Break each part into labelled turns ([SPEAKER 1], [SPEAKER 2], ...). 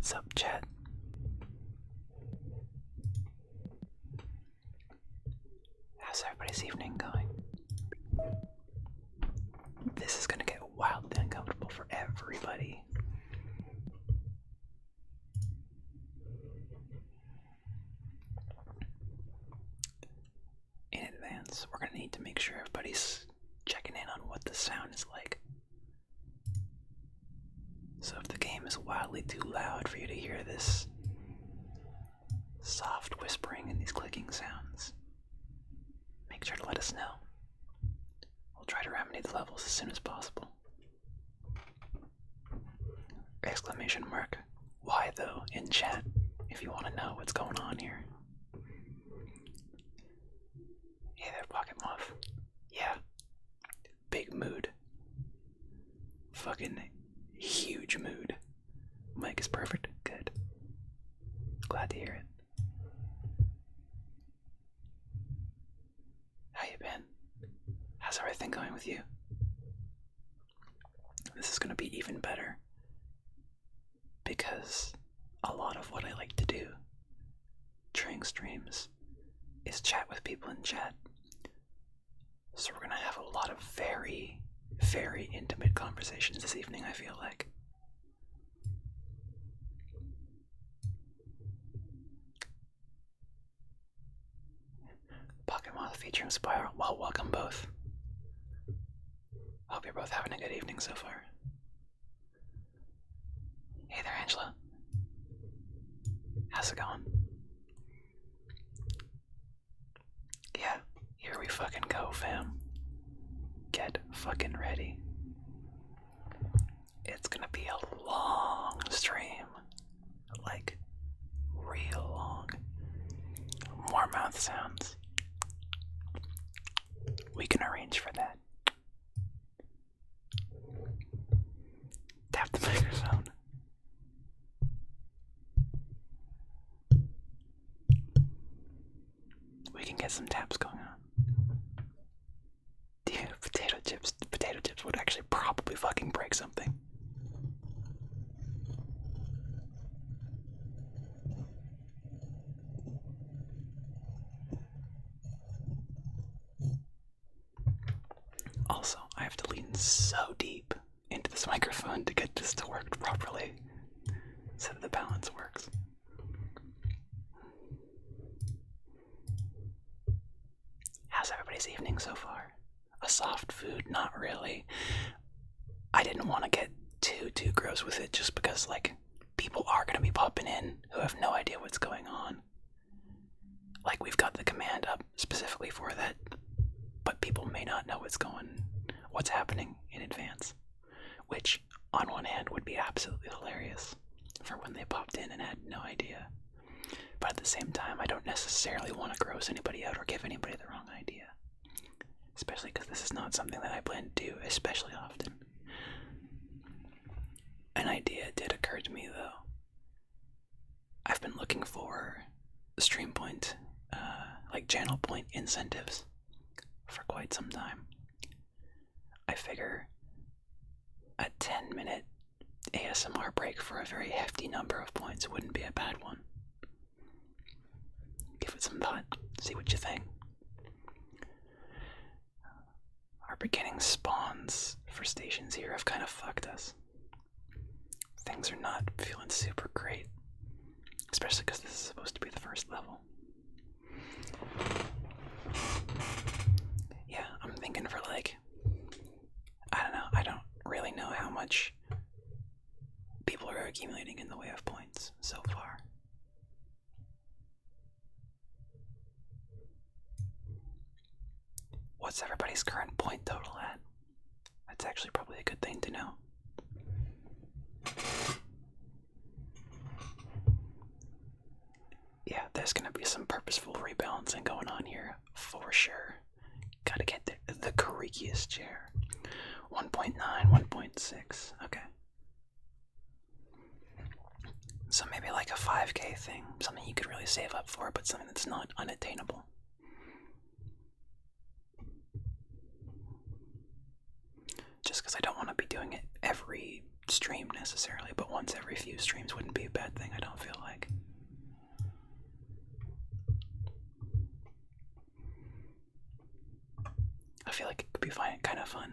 [SPEAKER 1] What's up, chat? How's everybody's evening going? This is gonna get wildly uncomfortable for everybody. In advance, we're gonna need to make sure everybody's checking in on what the sound is like. So if the game is wildly too loud for you to hear this soft whispering and these clicking sounds, make sure to let us know. We'll try to remedy the levels as soon as possible. Exclamation mark. Why though in chat if you want to know what's going on here. Hey there, Pocket Moth. Yeah. Big mood. Fucking huge mood. Mic is perfect. Good. Glad to hear it. How you been? How's everything going with you? This is gonna be even better because a lot of what I like to do during streams is chat with people in chat. So we're gonna have a lot of very, very intimate conversations this evening, I feel like. Pocket Moth featuring Spiral. Well, welcome both. Hope you're both having a good evening so far. Hey there, Angela. How's it going? Yeah, here we fucking go, fam. Get fucking ready. It's gonna be a long stream. Like, real long. More mouth sounds. We can arrange for that. Tap the microphone. We can get some taps going on. Dude, potato chips would actually probably fucking break something. Also, I have to lean so deep into this microphone to get this to work properly so that the balance works. How's everybody's evening so far? A soft food? Not really. I didn't want to get too gross with it just because, like, people are going to be popping in who have no idea what's going on. Like, we've got the command up specifically for that, but people may not know what's happening in advance, which on one hand would be absolutely hilarious for when they popped in and had no idea, but at the same time I don't necessarily want to gross anybody out or give anybody the wrong idea, especially because this is not something that I plan to do especially often. An idea did occur to me though. I've been looking for stream point, like channel point incentives for quite some time. I figure a 10-minute ASMR break for a very hefty number of points wouldn't be a bad one. Give it some thought, see what you think. Our beginning spawns for stations here have kind of fucked us. Things are not feeling super great, especially because this is supposed to be the first level. Yeah, I'm thinking for like, I don't know, I don't really know how much people are accumulating in the way of points so far. What's everybody's current point total at? That's actually probably a good thing to know. Yeah, there's gonna be some purposeful rebalancing going on here, for sure. Gotta get the creakiest chair. 1.9, 1.6, okay. So maybe like a 5K thing, something you could really save up for, but something that's not unattainable. Just because I don't want to be doing it every stream necessarily, but once every few streams wouldn't be a bad thing, I don't feel like. I feel like it could be kind of fun.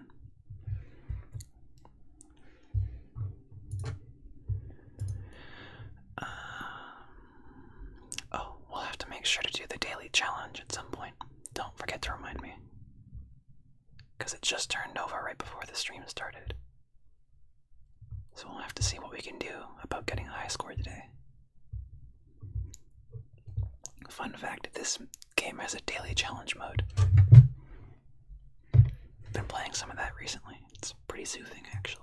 [SPEAKER 1] Oh, we'll have to make sure to do the daily challenge at some point. Don't forget to remind me. Because it just turned over right before the stream started. So we'll have to see what we can do about getting a high score today. Fun fact, this game has a daily challenge mode. Been playing some of that recently. It's pretty soothing, actually.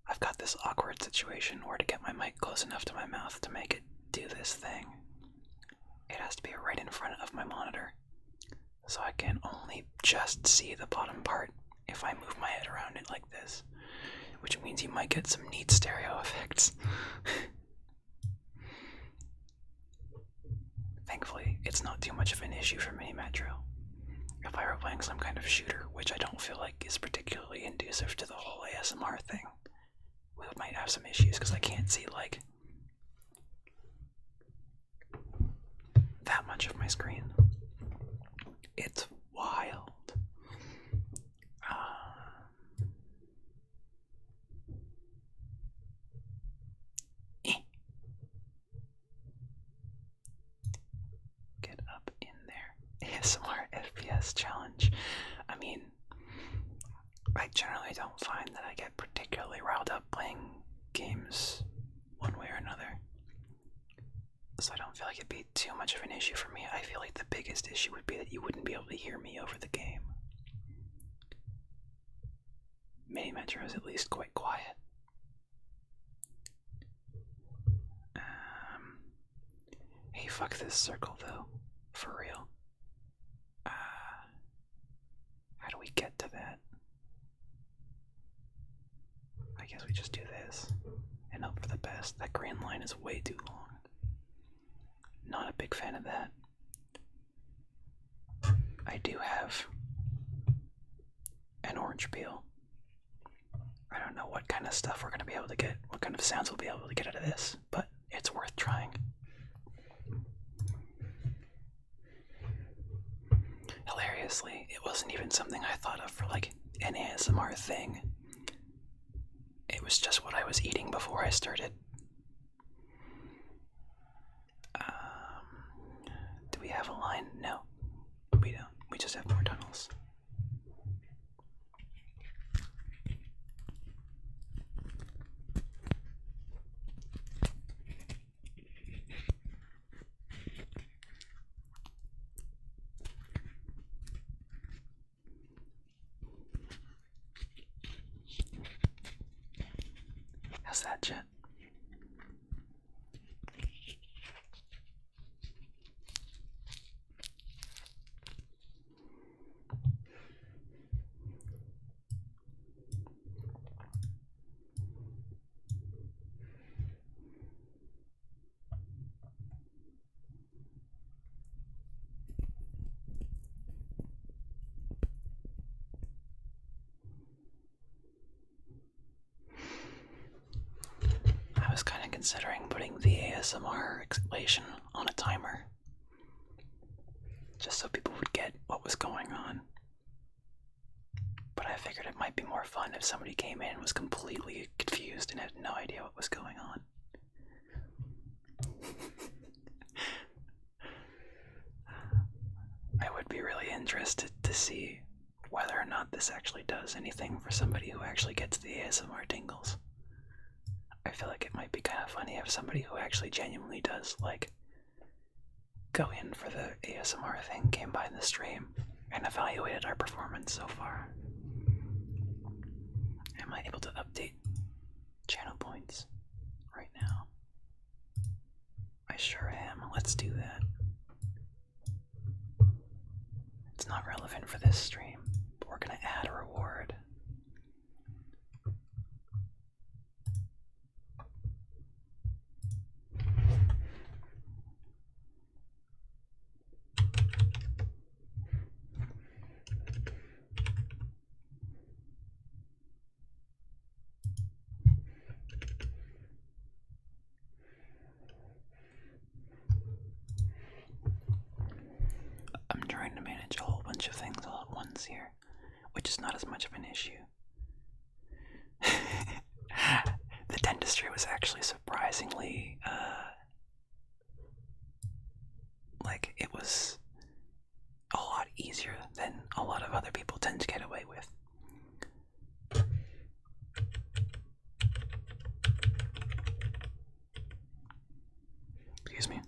[SPEAKER 1] I've got this awkward situation where to get my mic close enough to my mouth to make it do this thing, it has to be right in front of my monitor. So I can only just see the bottom part if I move my head around it like this, which means you might get some neat stereo effects. Thankfully, it's not too much of an issue for me, Metro. If I were playing some kind of shooter, which I don't feel like is particularly inducive to the whole ASMR thing, we might have some issues because I can't see, like, that much of my screen. It's wild. Get up in there. ASMR FPS challenge. I mean, I generally don't find that I get particularly riled up playing games one way or another. So I don't feel like it'd be too much of an issue for me. I feel like the biggest issue would be that you wouldn't be able to hear me over the game. Mini Metro is at least quite quiet. Hey, fuck this circle though. For real. How do we get to that? I guess we just do this and hope for the best. That green line is way too long. Not a big fan of that. I do have an orange peel. I don't know what kind of stuff we're going to be able to get, what kind of sounds we'll be able to get out of this, but it's worth trying. Hilariously, it wasn't even something I thought of for like an ASMR thing. It was just what I was eating before I started. Do we have a line? No, we don't. We just have more tunnels. How's that, Jet? I was kind of considering putting the ASMR explanation on a timer, just so people would get what was going on. But I figured it might be more fun if somebody came in and was completely confused and had no idea what was going on. I would be really interested to see whether or not this actually does anything for somebody who actually gets the ASMR tingles. I feel like it might be kind of funny if somebody who actually genuinely does, like, go in for the ASMR thing came by the stream and evaluated our performance so far. Am I able to update channel points right now? I sure am. Let's do that. It's not relevant for this stream, but we're gonna add a reward. lines here, which is not as much of an issue. The dentistry was actually surprisingly, it was a lot easier than a lot of other people tend to get away with. Excuse me.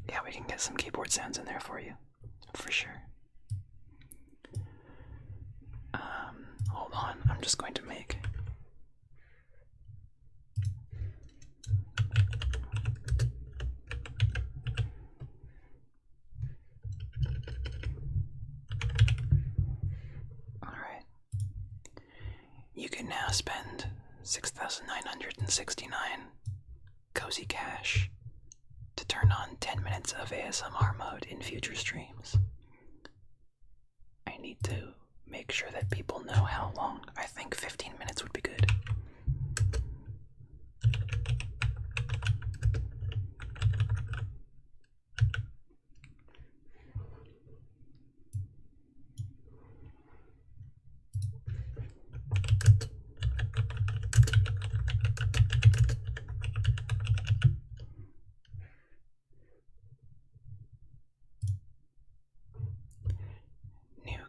[SPEAKER 1] Yeah, we can get some keyboard sounds in there for you, for sure. Hold on, I'm just going to make... Alright. You can now spend 6,969 cozy cash to turn on 10 minutes of ASMR mode in future streams. I need to make sure that people know how long. I think 15 minutes would be good.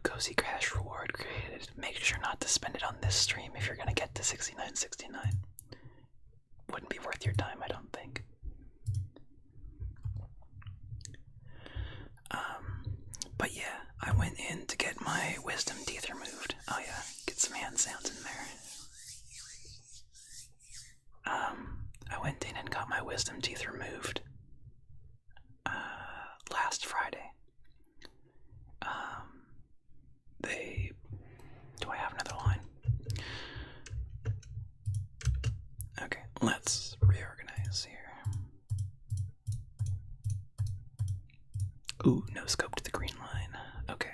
[SPEAKER 1] Cozy Cash reward created. Make sure not to spend it on this stream if you're gonna get to 69.69. Wouldn't be worth your time, I don't think. But yeah, I went in to get my wisdom teeth removed. Oh yeah, get some hand sounds in there. I went in and got my wisdom teeth removed last Friday. Do I have another line? Okay, let's reorganize here. Ooh, no scope to the green line. Okay.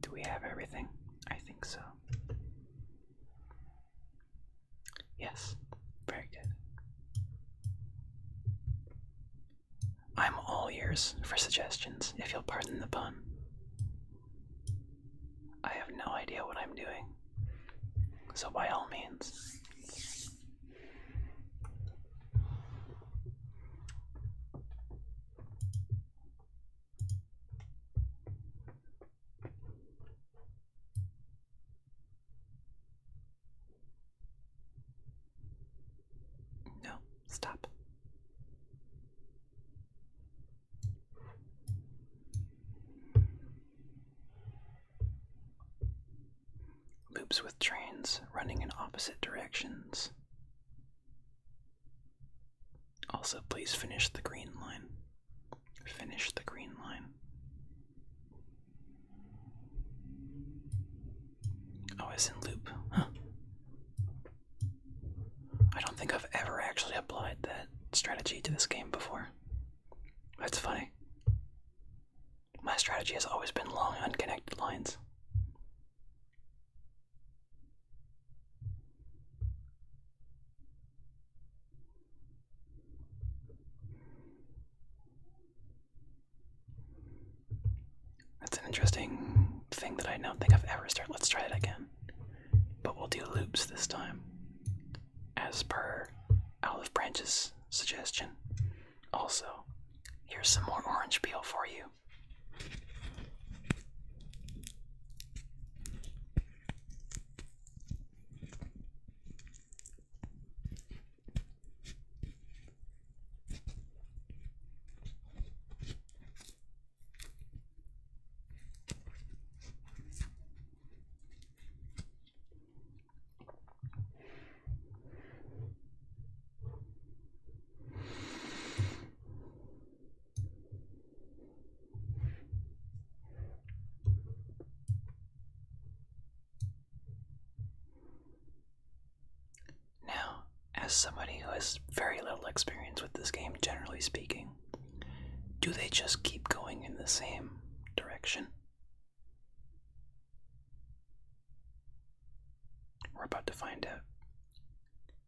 [SPEAKER 1] Do we have everything? I think so. Yes, very good. I'm all ears for suggestions, if you'll pardon the pun. I have no idea what I'm doing, so by all means. No, stop. Loops with trains running in opposite directions. Also, please finish the green line. Finish the green line. Oh, it's in loop. Huh. I don't think I've ever actually applied that strategy to this game before. That's funny. My strategy has always been long, unconnected lines. That's an interesting thing that I don't think I've ever started. Let's try it again. But we'll do loops this time, as per Olive Branch's suggestion. Also, here's some more orange peel for you. as somebody who has very little experience with this game, generally speaking, do they just keep going in the same direction? We're about to find out.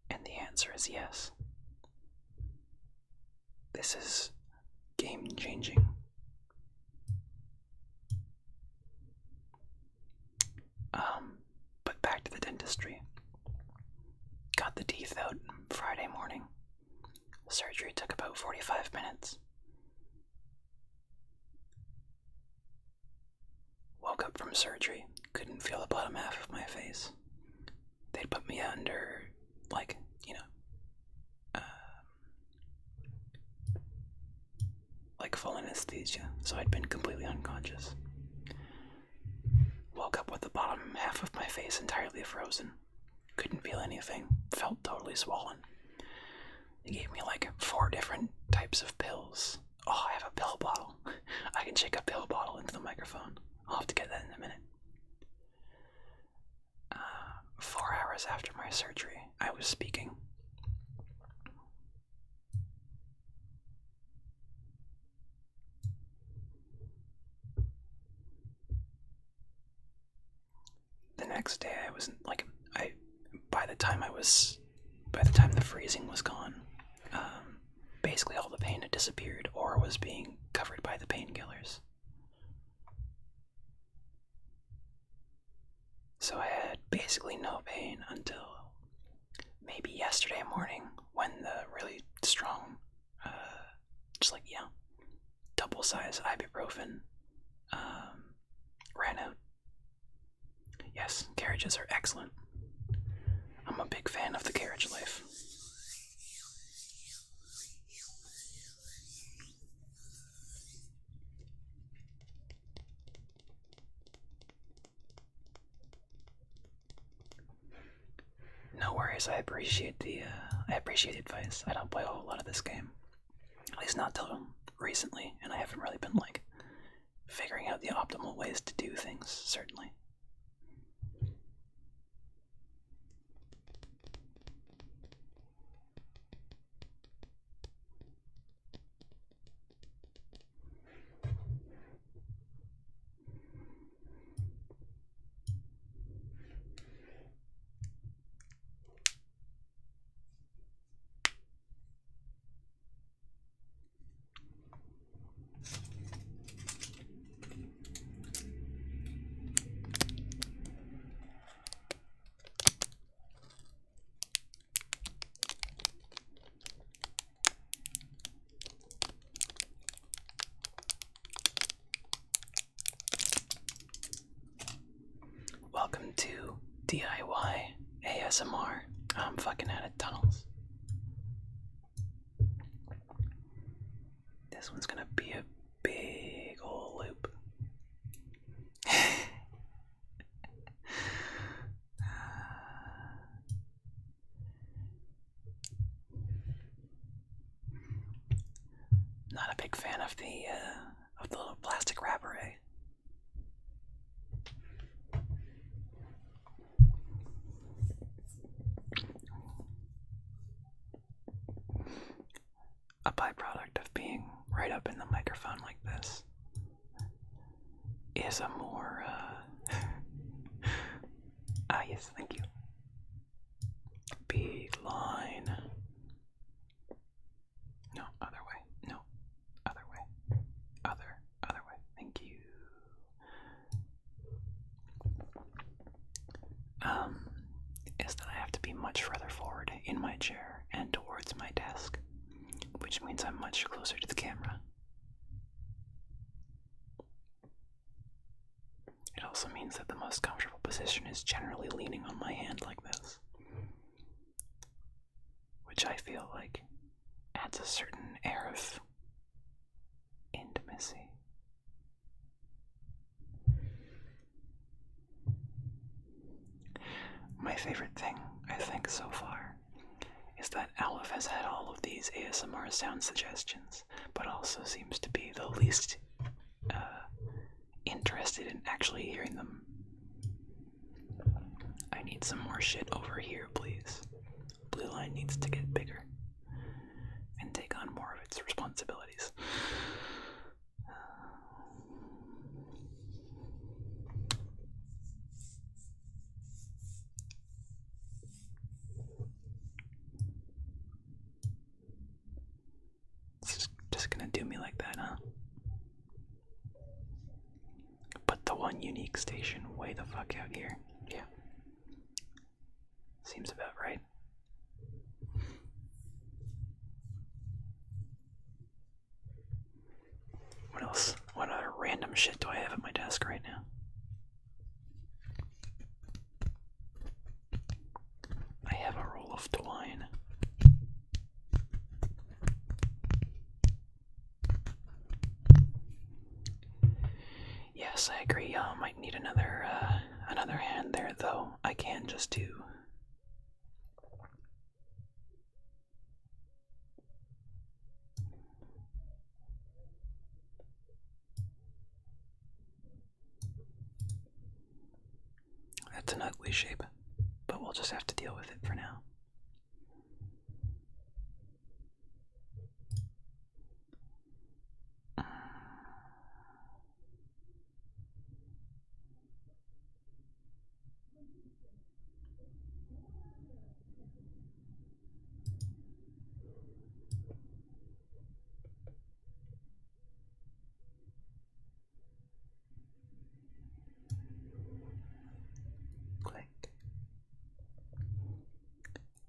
[SPEAKER 1] And the answer is yes. This is game changing. But back to the dentistry. Got the teeth out Friday morning. Surgery took about 45 minutes. Woke up from surgery, couldn't feel the bottom half of my face. They'd put me under, like full anesthesia, so I'd been completely unconscious. Woke up with the bottom half of my face entirely frozen. Couldn't feel anything, felt totally swollen. They gave me like 4 different types of pills. Oh, I have a pill bottle. I can shake a pill bottle into the microphone. I'll have to get that in a minute. 4 hours after my surgery, I was speaking. The next day, I was like, by the time the freezing was gone, basically all the pain had disappeared or was being covered by the painkillers. So I had basically no pain until maybe yesterday morning when the really strong, double size ibuprofen ran out. Yes, carriages are excellent. I'm a big fan of the carriage life. No worries, I appreciate the advice. I don't play a whole lot of this game. At least not till recently, and I haven't really been figuring out the optimal ways to do things, certainly. Welcome to DIY ASMR. I'm fucking out of tunnels. This one's gonna be a big ol' loop. Not a big fan of the little plastic wrapper, eh? A byproduct of being right up in the microphone like this is a more, yes, thank you. Beeline. No, other way. No, other way. Other way. Thank you. Is that I have to be much further forward in my chair and towards my desk, which means I'm much closer to the camera. It also means that the most comfortable position is generally leaning on my hand like this, which I feel like adds a certain air of intimacy. My favorite thing, I think, so far is that Aleph has had all of these ASMR sound suggestions, but also seems to be the least interested in actually hearing them. I need some more shit over here, please. blue line needs to get bigger and take on more of its responsibilities. It's just gonna do me like that, huh? Put the one unique station way the fuck out here. Yeah. Seems about right. What else? What other random shit do I have at my desk right now? I have a roll of twine. Yes, I agree. Might need another hand there, though. I can just do. That's an ugly shape, but we'll just have to deal with it for now. Click.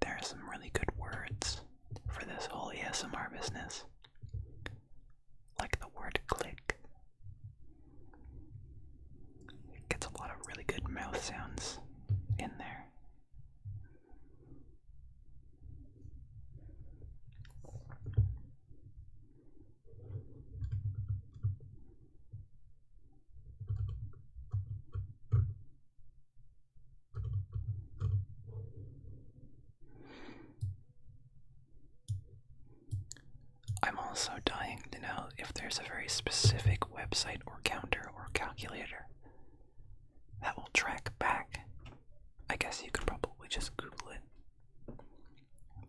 [SPEAKER 1] There are some really good words for this whole ASMR business, like the word click. It gets a lot of really good mouth sounds in there. I'm also dying to know if there's a very specific website or counter or calculator that will track back. I guess you could probably just Google it,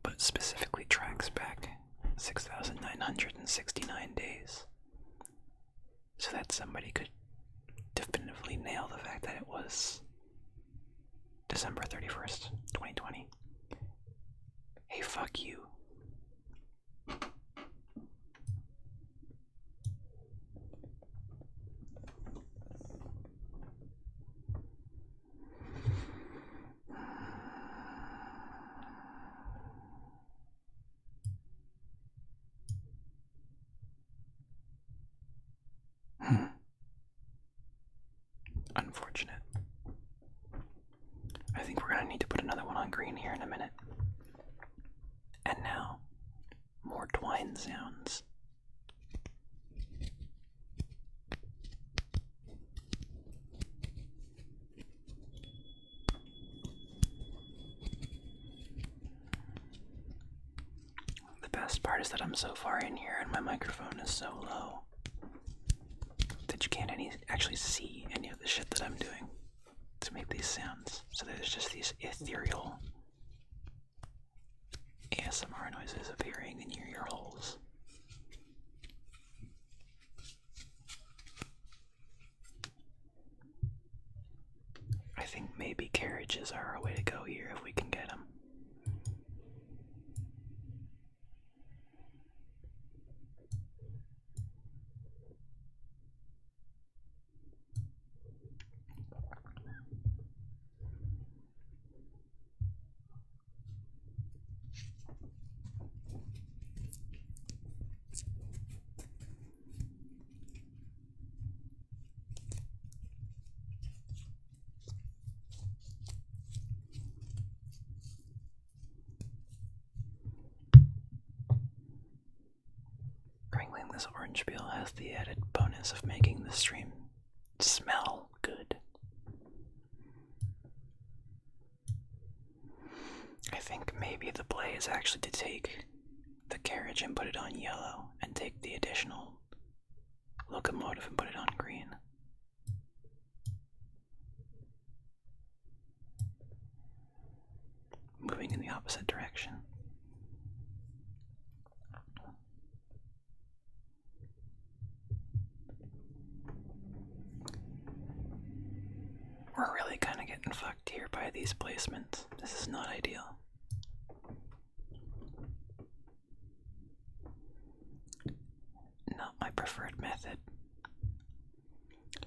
[SPEAKER 1] but it specifically tracks back 6,969 days, so that somebody could definitively nail the fact that it was December 31st, 2020. Hey, fuck you. Unfortunate. I think we're gonna need to put another one on green here in a minute. And now, more twine sounds. The best part is that I'm so far in here and my microphone is so low that you can't actually see any of the shit that I'm doing to make these sounds. So there's just these ethereal ASMR noises appearing in your ear holes. I think maybe carriages are our way to go here if we can get them. Crinkling this orange peel has the added bonus of making the stream smell good. I think maybe the play is actually to take the carriage and put it on yellow, and take the additional locomotive and put it on green. Moving in the opposite direction. We're really kind of getting fucked here by these placements. This is not ideal. Not my preferred method.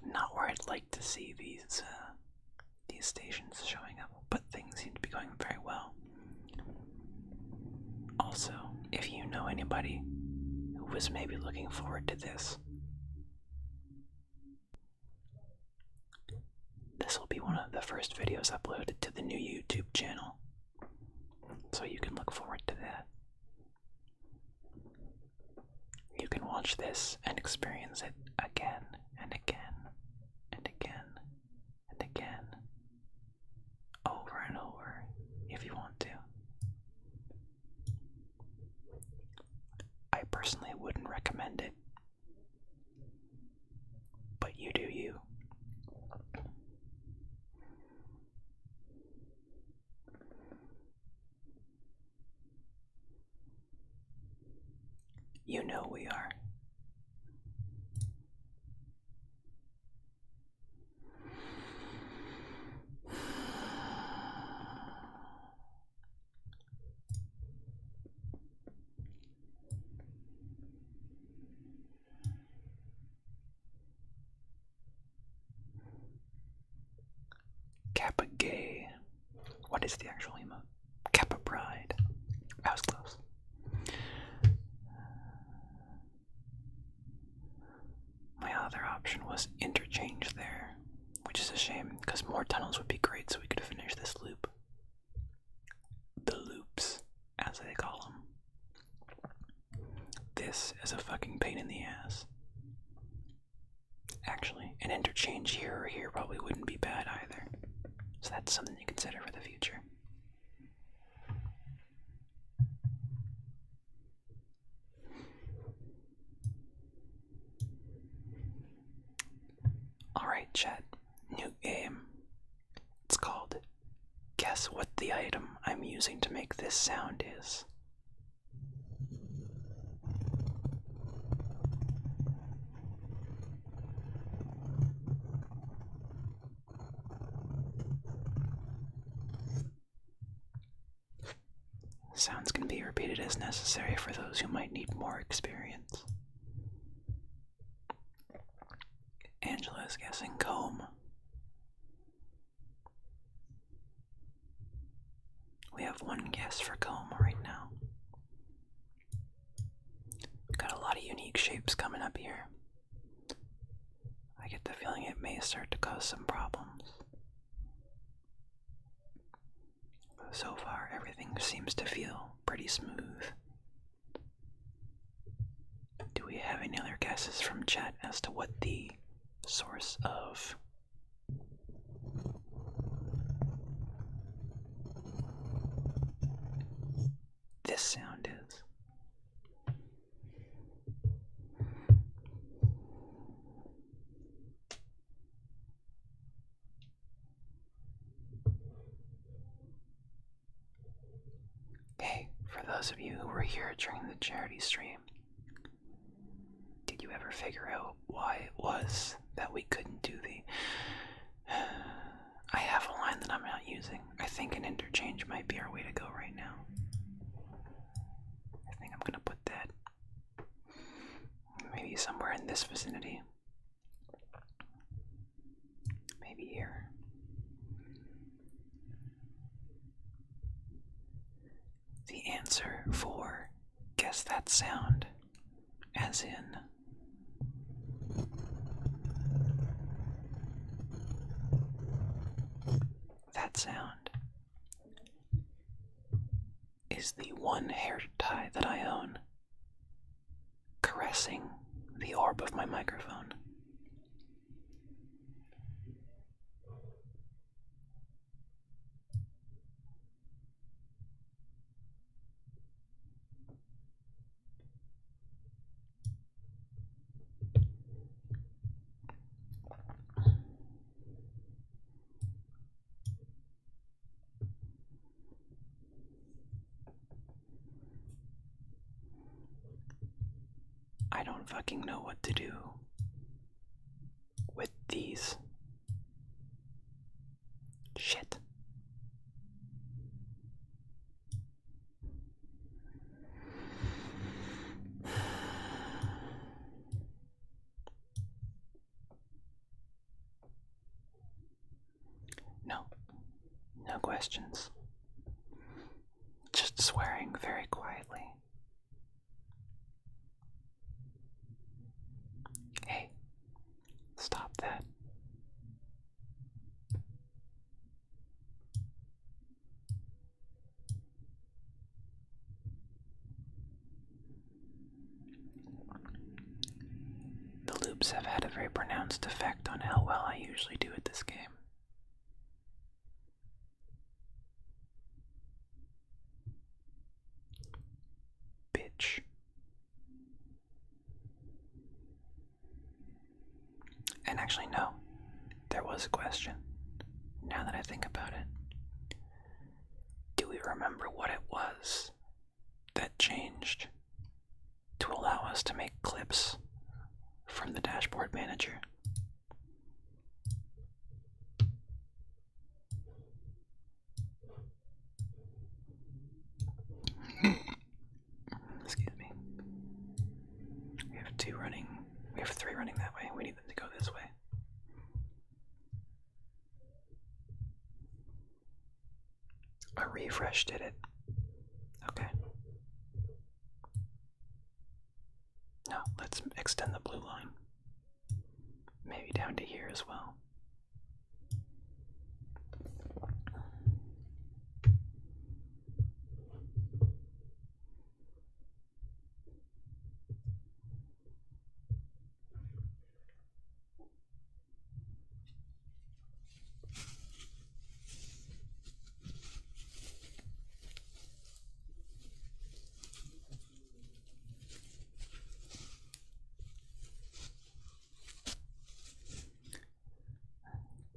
[SPEAKER 1] Not where I'd like to see these stations showing up, but things seem to be going very well. Also, if you know anybody who was maybe looking forward to this, this will be one of the first videos uploaded to the new YouTube channel, so you can look forward to that. You can watch this and experience it again and again and again and again, over and over, if you want to. I personally wouldn't recommend it, but you do you. You know we are. Kappa gay. What is the actual emote? Kappa pride. I was close. My other option was interchange there, which is a shame because more tunnels would be great so we could finish this loop. The loops, as they call them. This is a fucking pain in the ass. Actually, an interchange here or here probably wouldn't be bad either. So that's something to consider for the future. Alright, chat. New game. It's called Guess What the Item I'm Using to Make This Sound Is. Sounds can be repeated as necessary for those who might need more experience. Angela is guessing comb. We have one guess for comb right now. We've got a lot of unique shapes coming up here. I get the feeling it may start to cause some problems. So far, everything seems to feel pretty smooth. Do we have any other guesses from chat as to what the source of this sound is? Hey, for those of you who were here during the charity stream, did you ever figure out why it was that we couldn't do the... I have a line that I'm not using. I think an interchange might be our way to go right now. I think I'm gonna put that maybe somewhere in this vicinity. Maybe here. The answer for guess that sound, as in that sound, is the one hair tie that I own caressing the orb of my microphone. I don't fucking know what to do with these. Shit. No. No questions. Just swearing very quietly. Hey, stop that. The loops have had a very pronounced effect on how well I usually do at this game. Bitch. And actually, no. There was a question. Now that I think about it. Do we remember what it was that changed to allow us to make clips from the dashboard manager? Excuse me. We have three running that way. We need them to go this way. A refresh did it. Okay. Now, let's extend the blue line. Maybe down to here as well.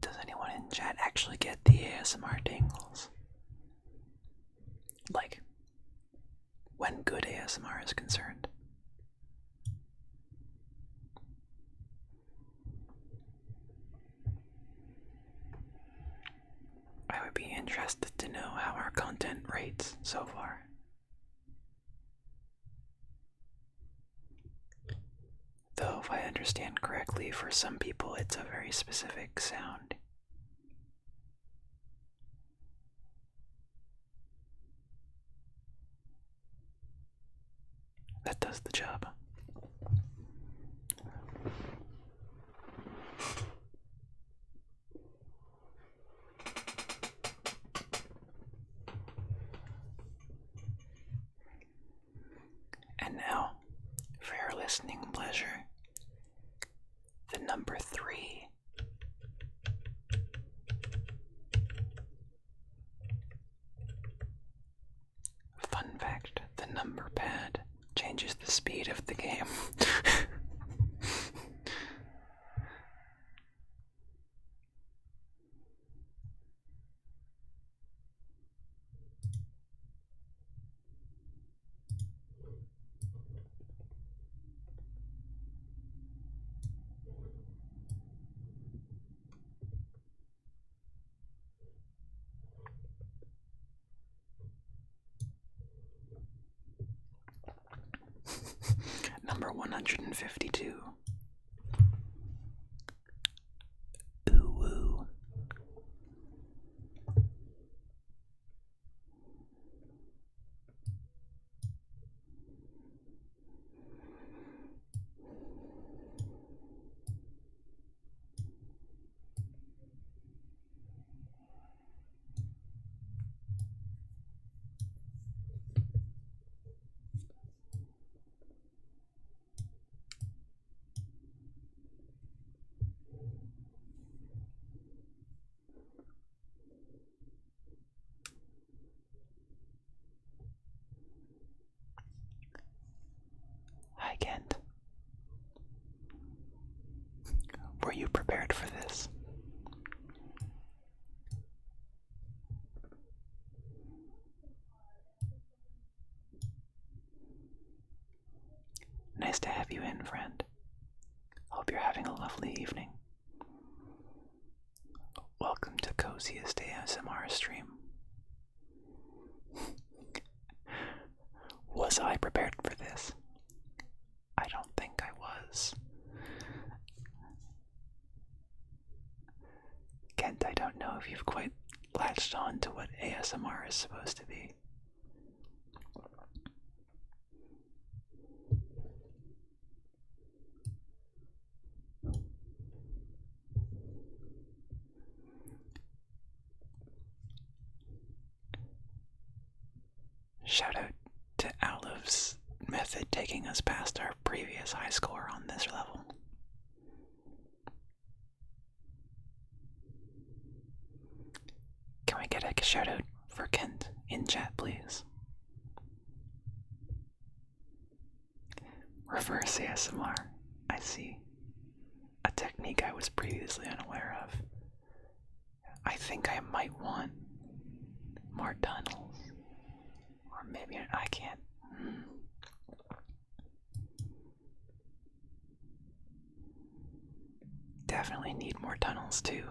[SPEAKER 1] Does anyone in chat actually get the ASMR tingles? Like, when good ASMR is concerned. I would be interested to know how our content rates so far. Though, if I understand correctly, for some people it's a very specific sound. That does the job. And now, for your listening pleasure, the number 3. Fun fact, the number pad changes the speed of the game. Number 152. Ooh woo. lovely evening. Welcome to Coziest ASMR stream. Was I prepared for this? I don't think I was. Kent, I don't know if you've quite latched on to what ASMR is supposed to be. Shout out to Aliv's method taking us past our previous high score on this level. Can we get a shout out for Kent in chat, please? Reverse ASMR. I see. A technique I was previously unaware of. I think I might want more tunnels. Or maybe I can't. Definitely need more tunnels too.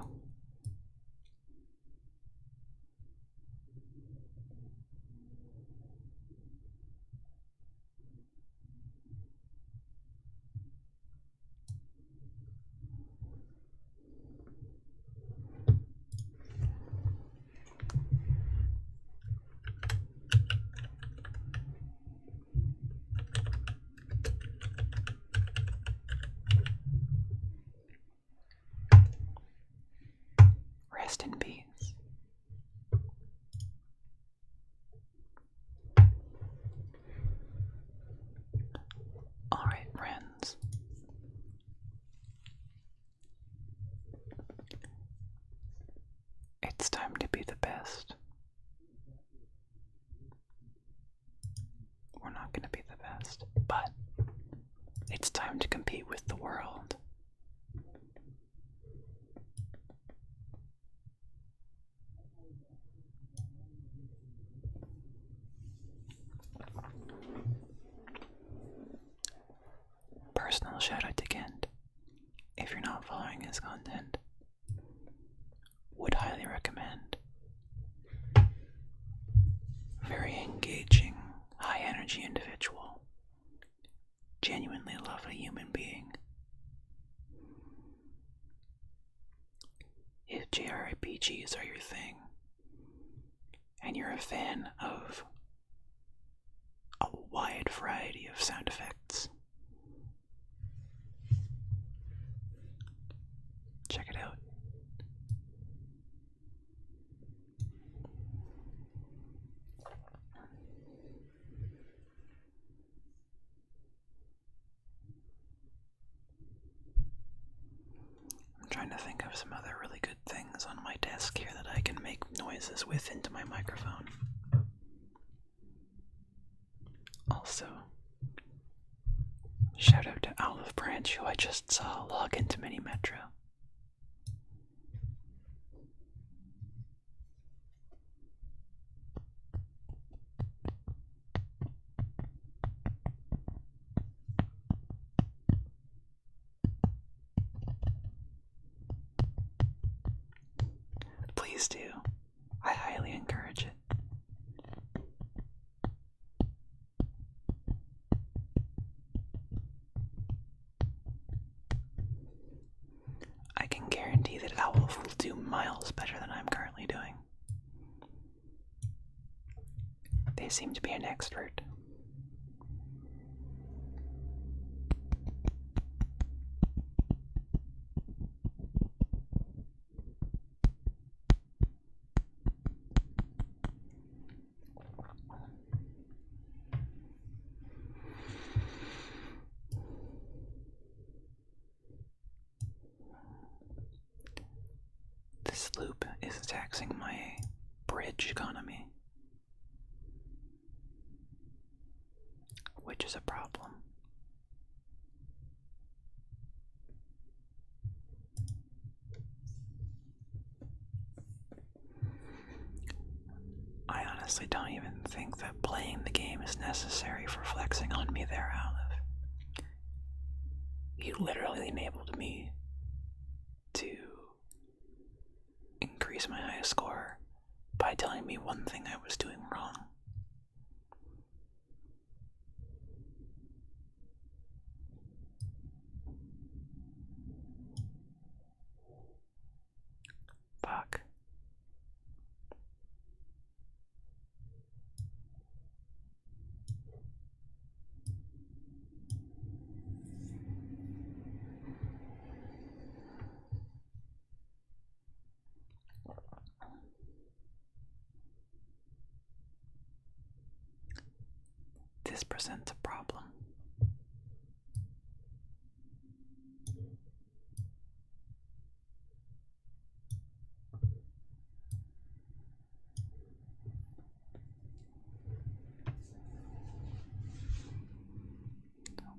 [SPEAKER 1] Rest in peace. Alright, friends. It's time to be the best. We're not going to be the best, but it's time to compete with the world. Personal shout out to Kent. If you're not following his content, would highly recommend. Very engaging, high energy individual. Genuinely lovely human being. If JRPGs are your thing, and you're a fan of a wide variety of sound effects, check it out. I'm trying to think of some other really good things on my desk here that I can make noises with into my microphone. Also, shout out to Olive Branch, who I just saw log into Mini Metro. Please do. I highly encourage it. I can guarantee that Owlf will do miles better than I'm currently doing. They seem to be an expert. This loop is taxing my bridge economy, which is a problem. I honestly don't even think that playing the game is necessary for flexing on me there, Olive. You literally enabled me increase my highest score by telling me one thing I was doing wrong. Fuck. This presents a problem.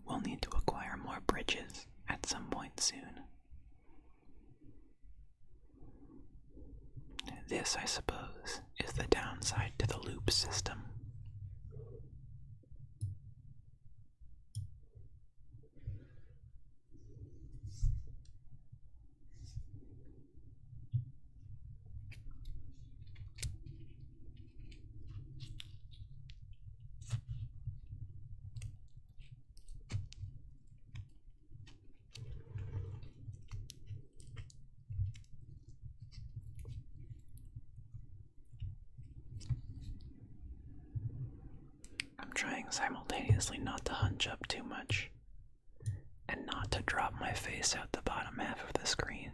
[SPEAKER 1] We'll need to acquire more bridges at some point soon. This, I suppose, is the downside to the loop system. I'm trying simultaneously not to hunch up too much and not to drop my face out the bottom half of the screen,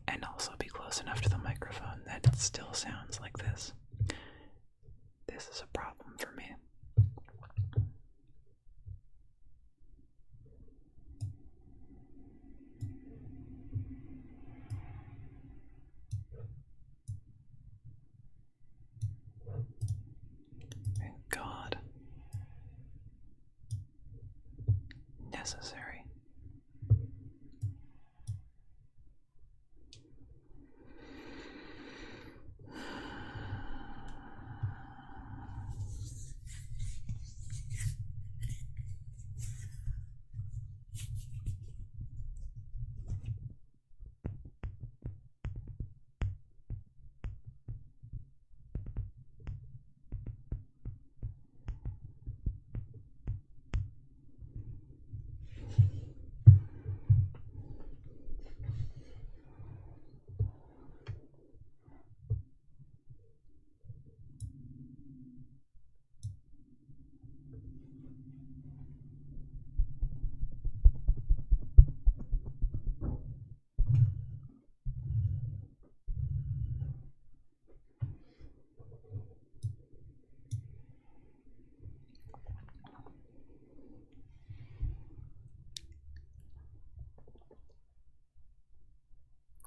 [SPEAKER 1] and also be close enough to the microphone that it still sounds like this. This is a problem for me. Thank God. Necessary.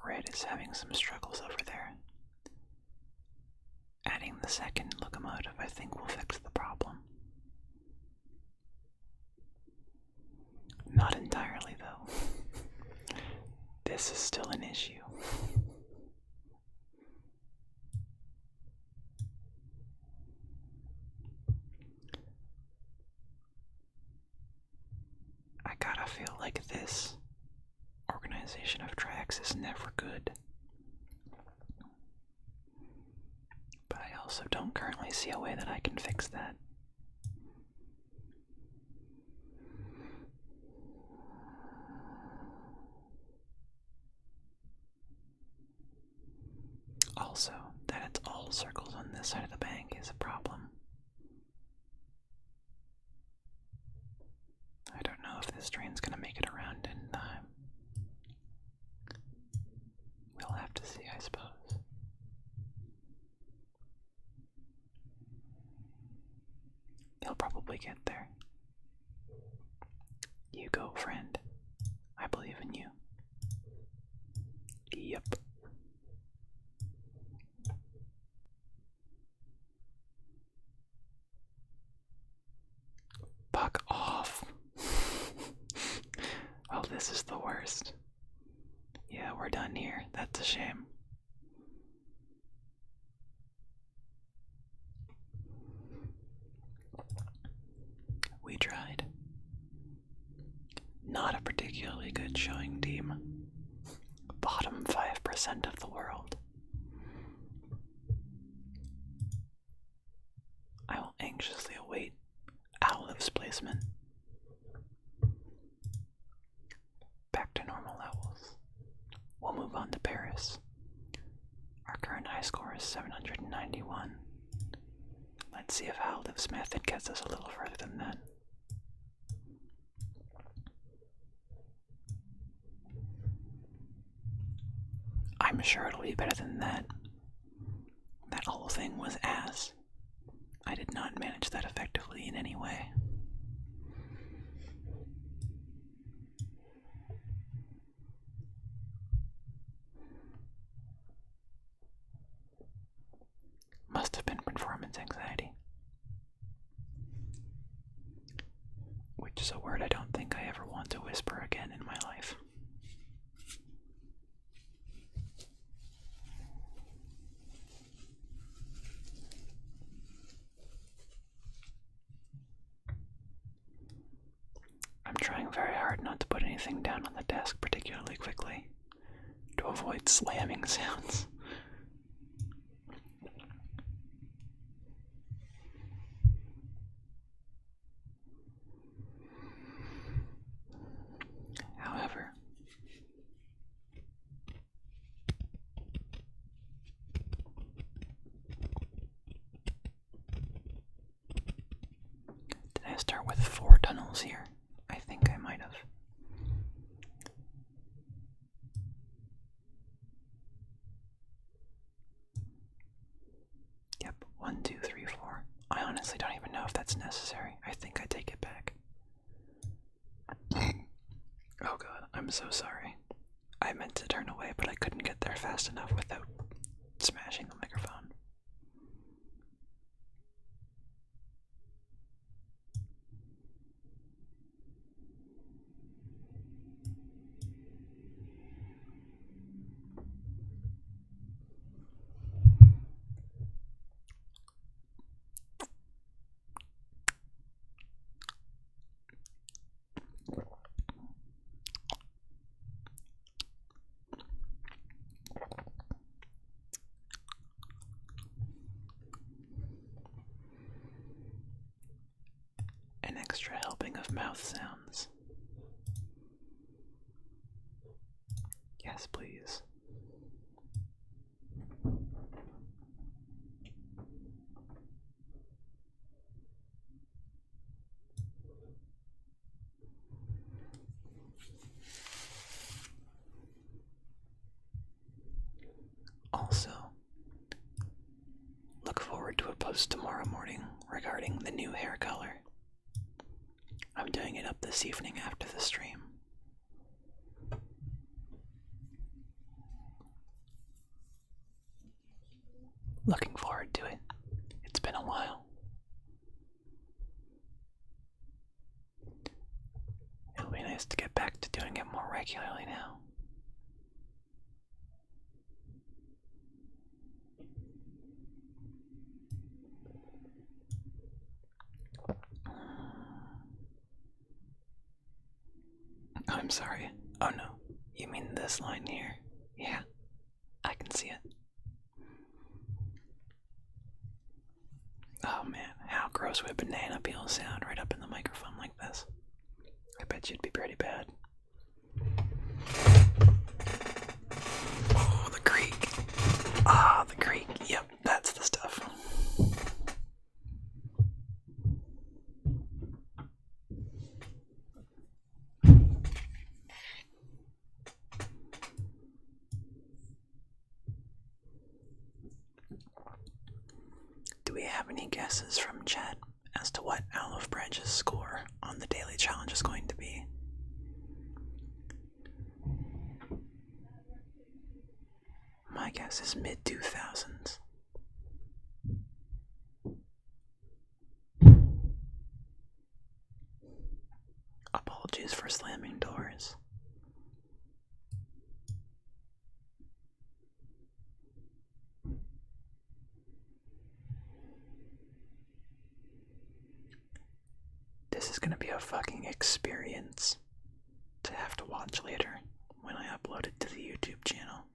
[SPEAKER 1] Red is having some struggles over there. Adding the second locomotive, I think, will fix the problem. Not entirely, though. This is still an issue. I gotta feel like this organization of tracks is never good. But I also don't currently see a way that I can fix that. Also, that it's all circles on this side of the bank is a problem. I don't know if this train's gonna make it around in time. We'll have to see, I suppose. He'll probably get there. You go, friend. I believe in you. Yep. Fuck off. Well, this is the worst. Yeah, we're done here. That's a shame. We tried. Not a particularly good showing, dear. 1% of the world. I will anxiously await Owliv's placement. Back to normal levels. We'll move on to Paris. Our current high score is 791. Let's see if Owliv's method gets us a little further than that. I'm sure it'll be better than that. That whole thing was ass. I did not manage that effectively in any way. Must have been performance anxiety. Which is a word I don't think I ever want to whisper again in my life. I'm trying very hard not to put anything down on the desk particularly quickly, to avoid slamming sounds. However, did I start with 4 tunnels here? I think I might have. Yep, 1, 2, 3, 4. I honestly don't even know if that's necessary. I think I take it back. Oh god, I'm so sorry. I meant to turn away, but I couldn't get there fast enough without smashing the microphone. An extra helping of mouth sounds. Yes, please. Also, look forward to a post tomorrow morning regarding the new hair color. I'm doing it up this evening after the stream. Looking forward to it. It's been a while. It'll be nice to get back to doing it more regularly now. I'm sorry. Oh no, you mean this line here? Yeah, I can see it. Oh man, how gross would banana peel sound right up in the microphone like this? I bet you'd be pretty bad. Oh, the creak. Ah, the creak. Yep, that's the stuff. Do we have any guesses from chat as to what Olive Branch's score on the daily challenge is going to be? My guess is mid-2000s. Apologies for slamming doors. This is gonna be a fucking experience to have to watch later when I upload it to the YouTube channel.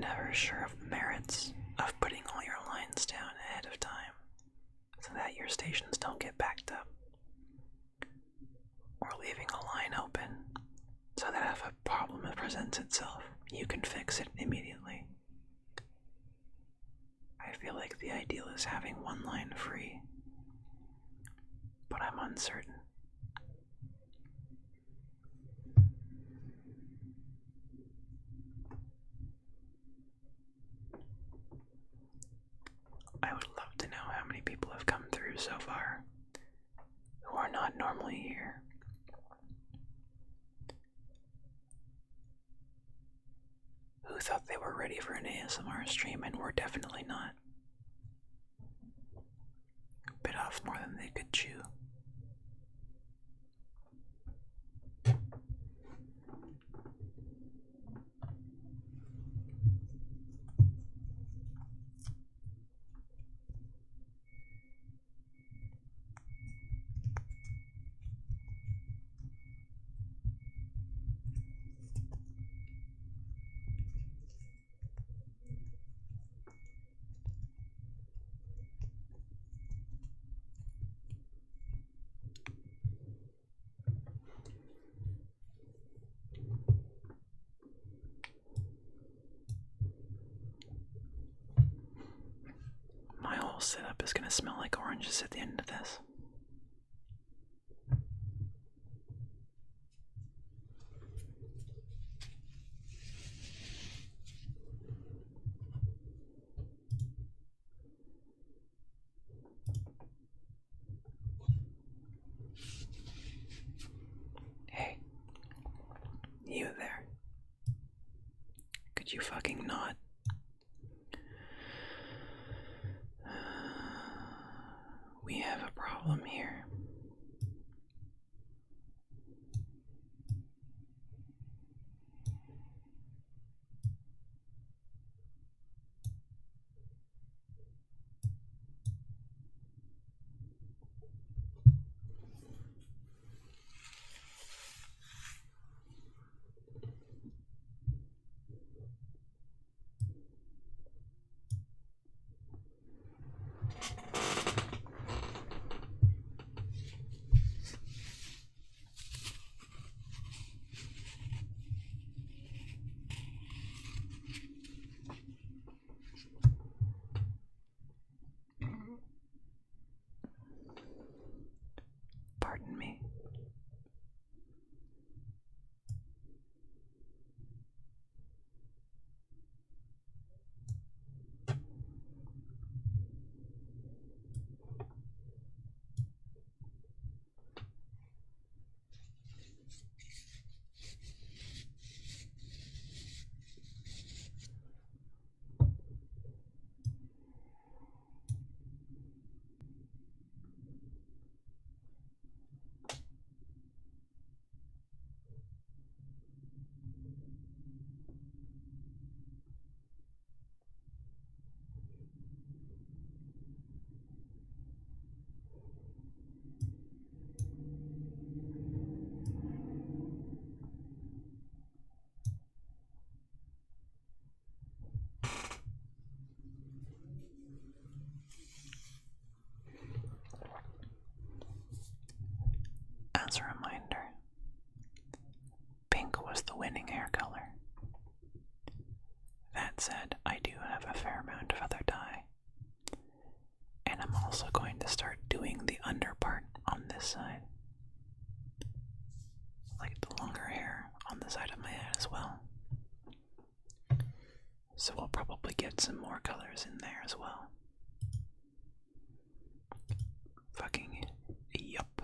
[SPEAKER 1] never sure of the merits of putting all your lines down ahead of time so that your stations don't get backed up, or leaving a line open so that if a problem presents itself, you can fix it immediately. I feel like the ideal is having one line free, but I'm uncertain. I would love to know how many people have come through so far who are not normally here. Who thought they were ready for an ASMR stream and were definitely not. Bit off more than they could chew. My whole setup is gonna smell like oranges at the end of this. Hey, you there. Could you fucking not? We have a problem here. Pardon me. As a reminder, pink was the winning hair color. That said, I do have a fair amount of other dye. And I'm also going to start doing the under part on this side. Like the longer hair on the side of my head as well. So we'll probably get some more colors in there as well. Fucking yup.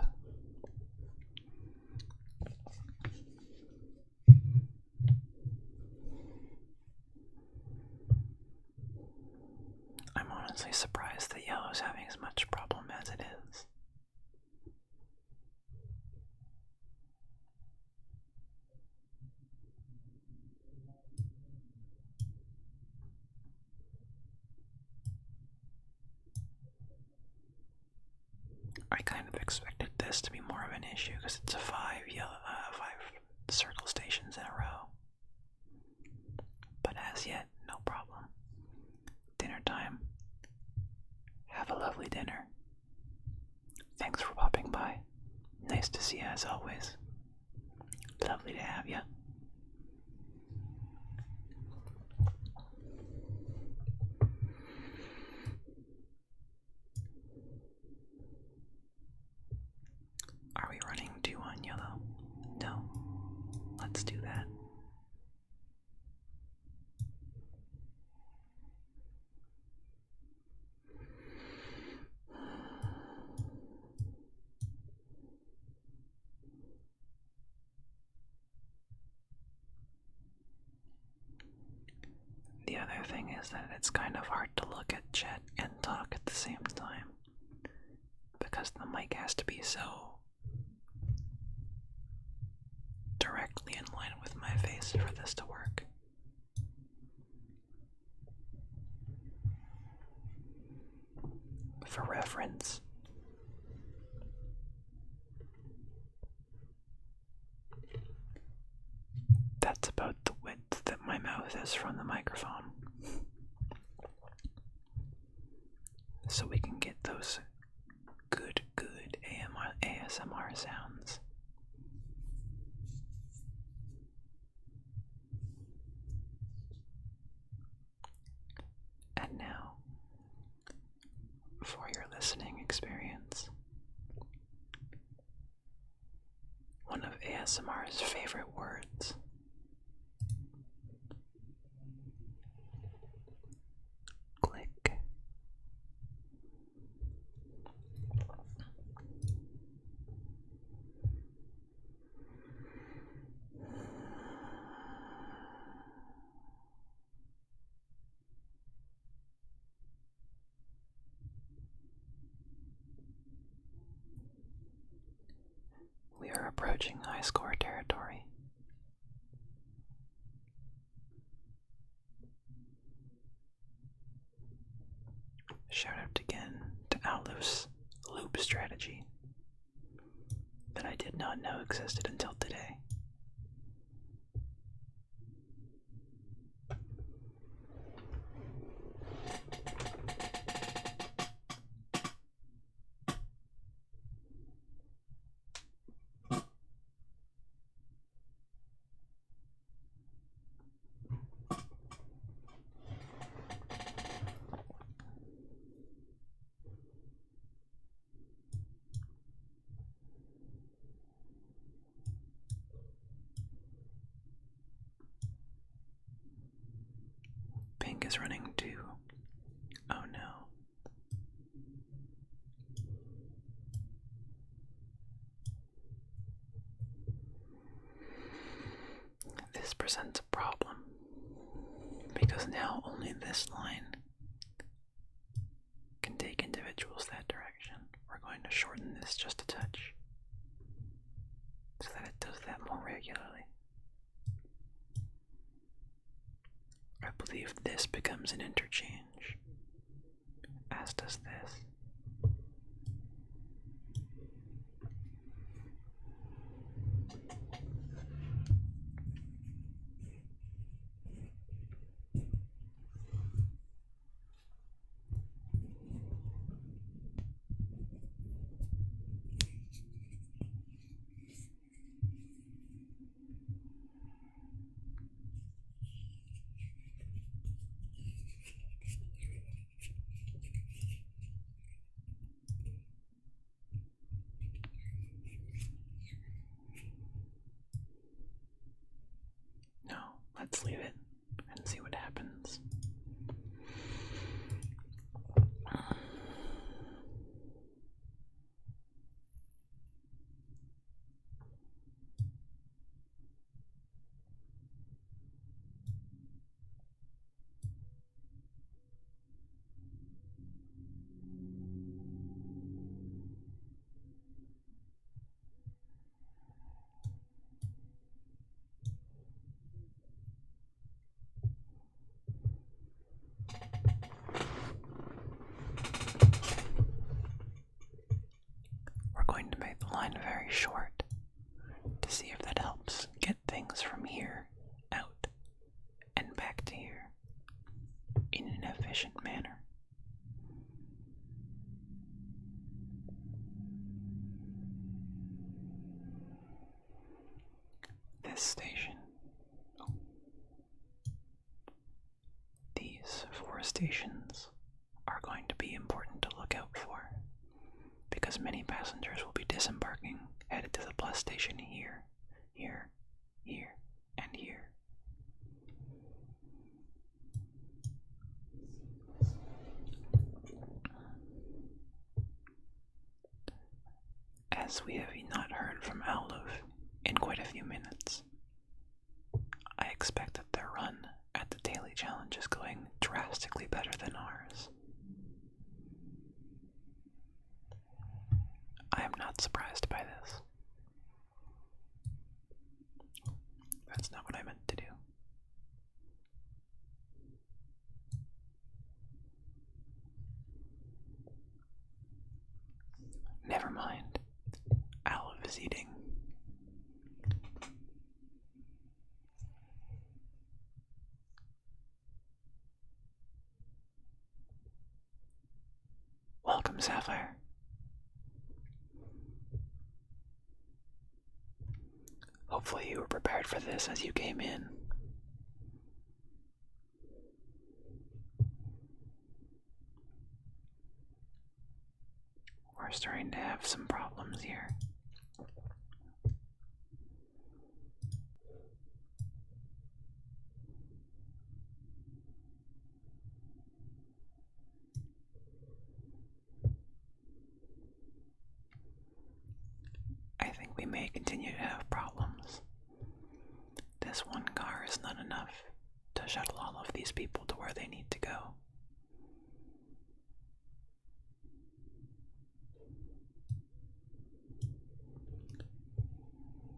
[SPEAKER 1] I'm honestly surprised that yellow's having as much problem as it is. I kind of expected this to be more of an issue because it's a five circle stations in a row. But as yet, no problem. time. Have a lovely dinner. Thanks for popping by. Nice to see you as always. Lovely to have you. Are we running 2 on yellow? No. Let's do that. The other thing is that it's kind of hard to look at chat and talk at the same time, because the mic has to be so directly in line with my face for this to work. For reference, that's about the width that my mouth is from the microphone. So we can get those good ASMR sounds. And now, for your listening experience, one of ASMR's favorite words. Click. We are approaching high score territory. Shout out again to Aldo's loop strategy that I did not know existed until today. Pink is running 2. Oh no. This presents a problem, because now only this line can take individuals that direction. We're going to shorten this just a touch, so that it does that more regularly. I believe this becomes an interchange, as does this. Let's leave it and see what happens. Line very short to see if that helps get things from here out and back to here in an efficient manner. this station. These 4 stations are going to be important to look out for, because many passengers will be disembarking, headed to the bus station here, here, here, and here. As we have not heard from Olive in quite a few minutes, I expect that their run at the daily challenge is going drastically better than ours. I am not surprised by this. That's not what I meant to do. Never mind. Olive is eating. Welcome, Sapphire. Hopefully you were prepared for this as you came in. We're starting to have some problems here. I think we may continue to have problems. This one car is not enough to shuttle all of these people to where they need to go.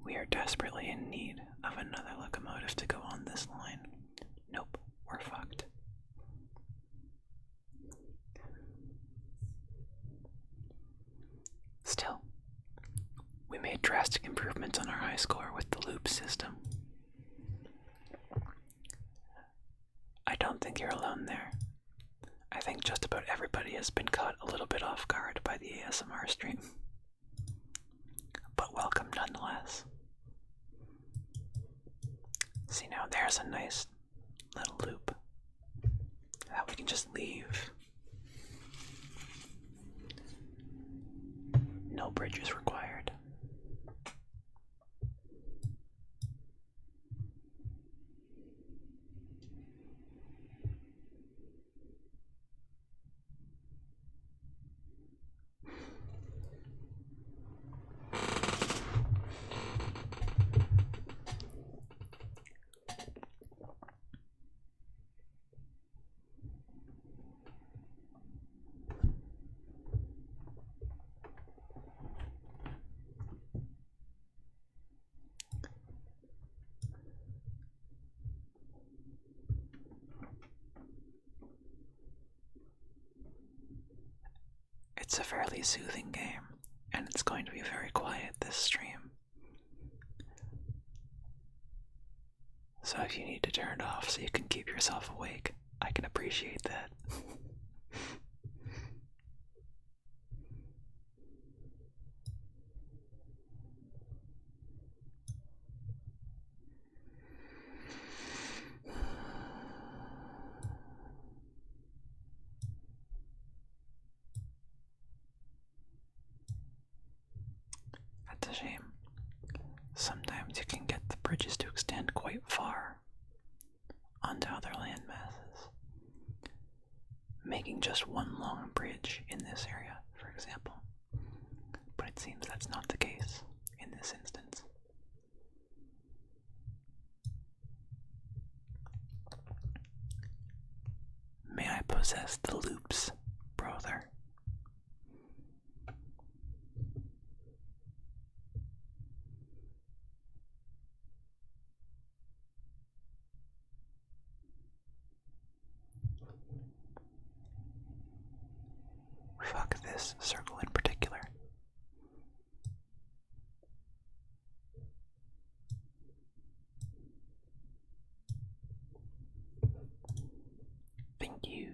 [SPEAKER 1] We are desperately in need of another locomotive to go on this line. Nope, we're fucked. Still, we made drastic improvements on our high score with the loop system. I don't think you're alone there. I think just about everybody has been caught a little bit off guard by the ASMR stream. But welcome nonetheless. See, now there's a nice little loop that we can just leave. No bridges required. It's a fairly soothing game, and it's going to be very quiet this stream. So if you need to turn it off so you can keep yourself awake, I can appreciate that. That's a shame. Sometimes you can get the bridges to extend quite far onto other land masses, making just one long bridge in this area, for example. But it seems that's not the case in this instance. May I possess the loops, brother? Fuck this circle in particular. Thank you.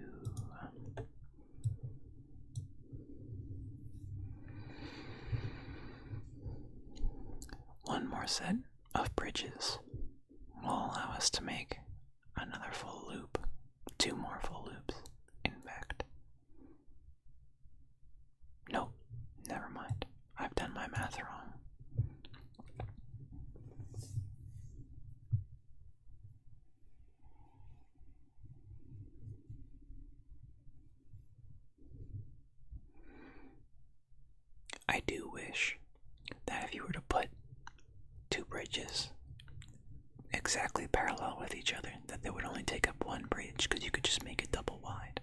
[SPEAKER 1] One more set of bridges. bridges will allow us to make another full loop. 2 more full loops, in fact. Nope, never mind. I've done my math wrong. I do wish that if you were to put 2 bridges exactly parallel with each other, that they would only take up 1 bridge, because you could just make it double wide.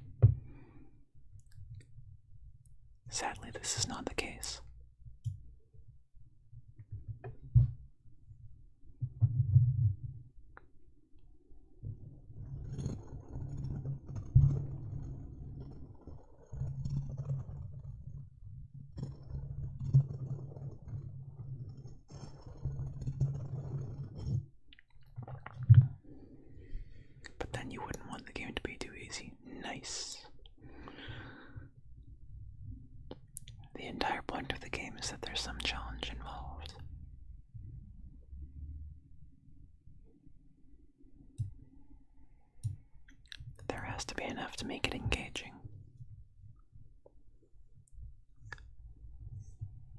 [SPEAKER 1] Sadly, this is not the case. But then you wouldn't want the game to be too easy. Nice. The entire point of the game is that there's some challenge involved. There has to be enough to make it engaging.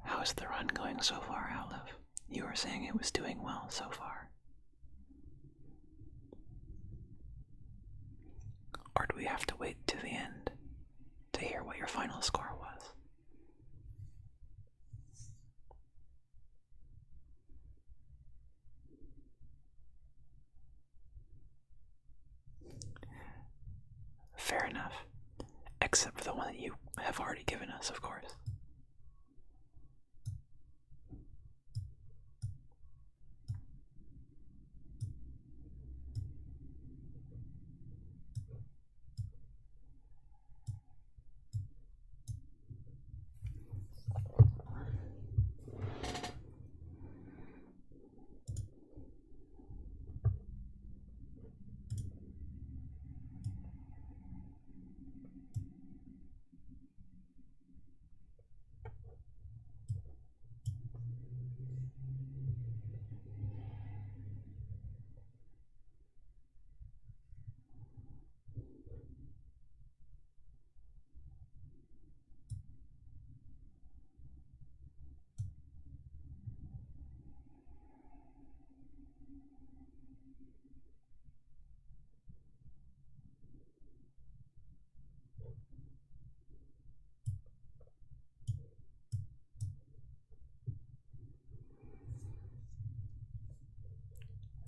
[SPEAKER 1] How is the run going so far, Olive? You were saying it was doing well so far. Or do we have to wait to the end to hear what your final score was? Fair enough. Except for the one that you have already given us, of course.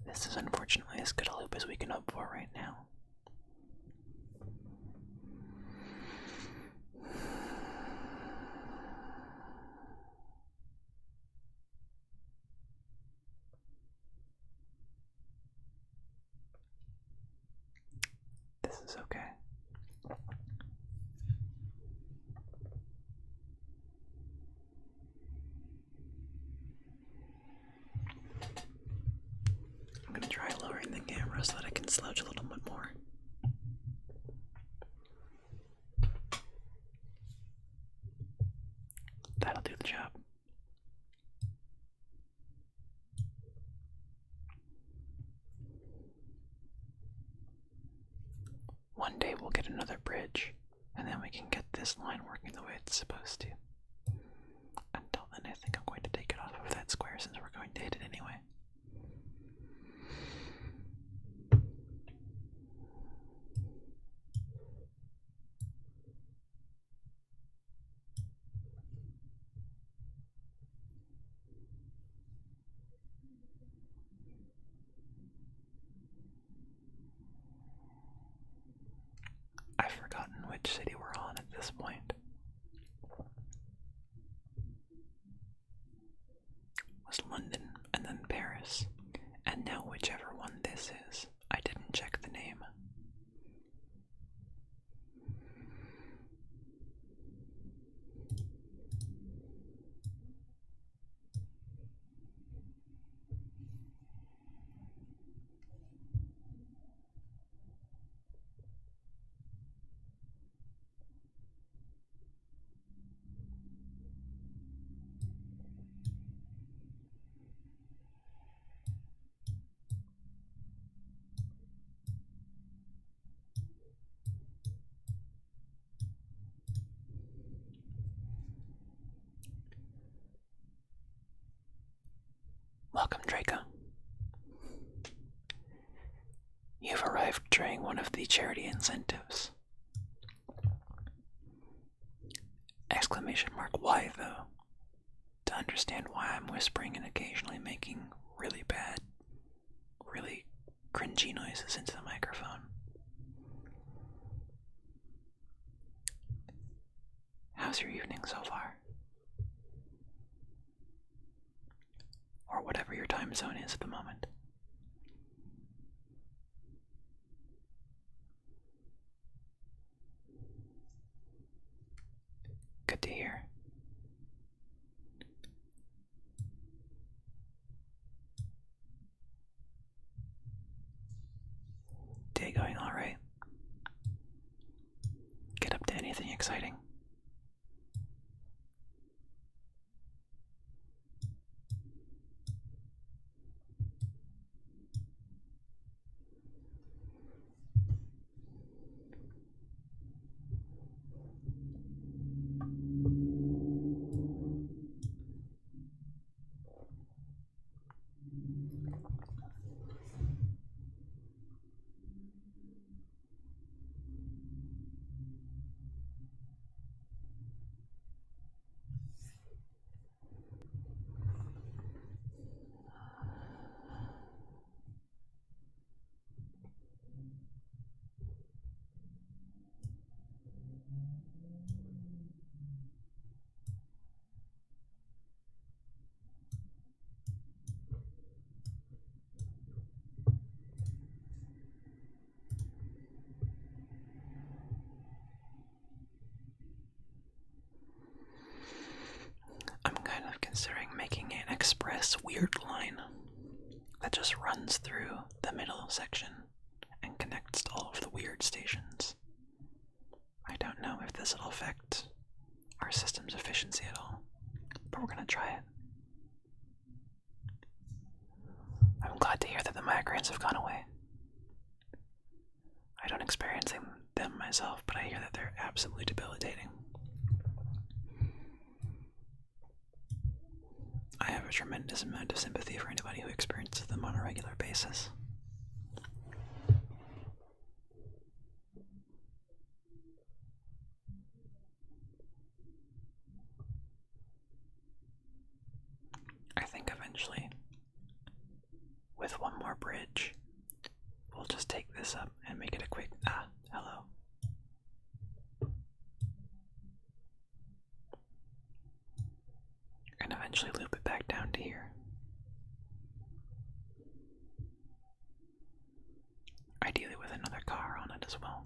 [SPEAKER 1] This is unfortunately as good a loop as we can hope for right now. This is okay. I'm going to try lowering the camera so that I can slouch a little bit more. That'll do the job. One day we'll get another bridge, and then we can get this line working the way it's supposed to. Until then, I think I'm going to take it off of that square since we're going to hit it anyway. I've forgotten which city we're on at this point. It was London and then Paris, and now whichever one this is. I didn't check the name. Welcome, Draco. You've arrived during one of the charity incentives. Exclamation mark, why though? To understand why I'm whispering and occasionally making really bad, really cringy noises into the microphone. How's your evening so far? Or whatever your time zone is at the moment. Good to hear. Day going alright? Get up to anything exciting? I'm kind of considering making an express weird line that just runs through the middle section and connects to all of the weird stations. I don't know if this will affect our system's efficiency at all, but we're gonna try it. I'm glad to hear that the migraines have gone away. I don't experience them myself, but I hear that they're absolutely debilitating. I have a tremendous amount of sympathy for anybody who experiences them on a regular basis. I think eventually, with one more bridge, we'll just take this up and make it a quick, hello. And eventually loop it back down to here. Ideally with another car on it as well.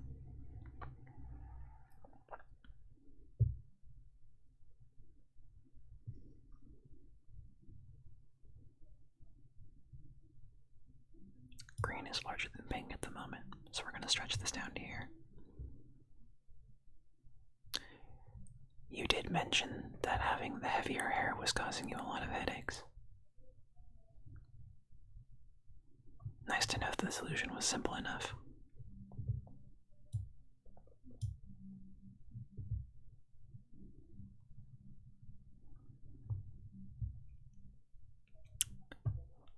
[SPEAKER 1] Green is larger than pink at the moment, so we're going to stretch this down to here. You did mention that having the heavier hair was causing you a lot of headaches. Nice to know that the solution was simple enough.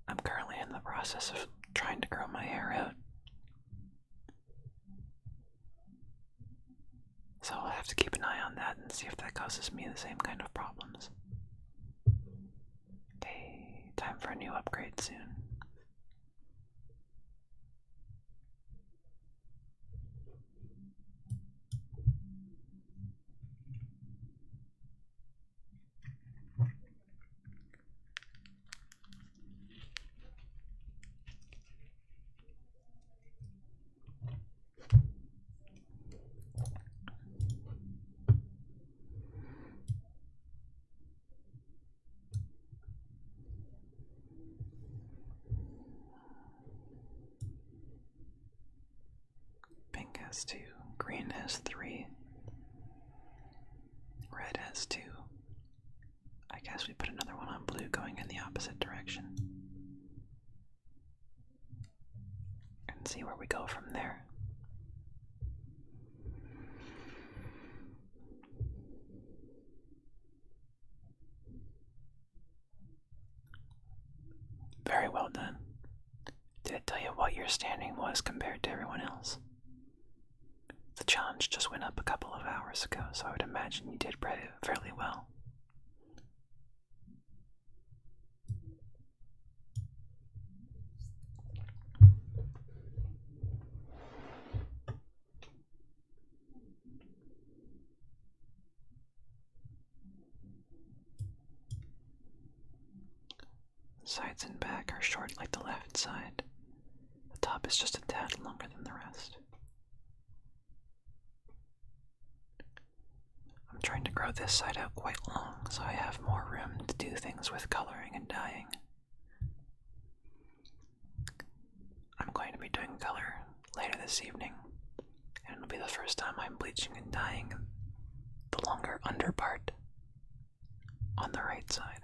[SPEAKER 1] I'm currently in the process of trying to grow my hair out. So I'll have to keep an eye on that and see if that causes me the same kind of problems. Okay, time for a new upgrade soon. Pink has 2, green has 3, red has 2. I guess we put another one on blue going in the opposite direction. And see where we go from there. as compared to everyone else. The challenge just went up a couple of hours ago, so I would imagine you did fairly well. Sides and back are short like the left side. The top is just a tad longer than the rest. I'm trying to grow this side out quite long, so I have more room to do things with coloring and dyeing. I'm going to be doing color later this evening, and it'll be the first time I'm bleaching and dyeing the longer under part on the right side.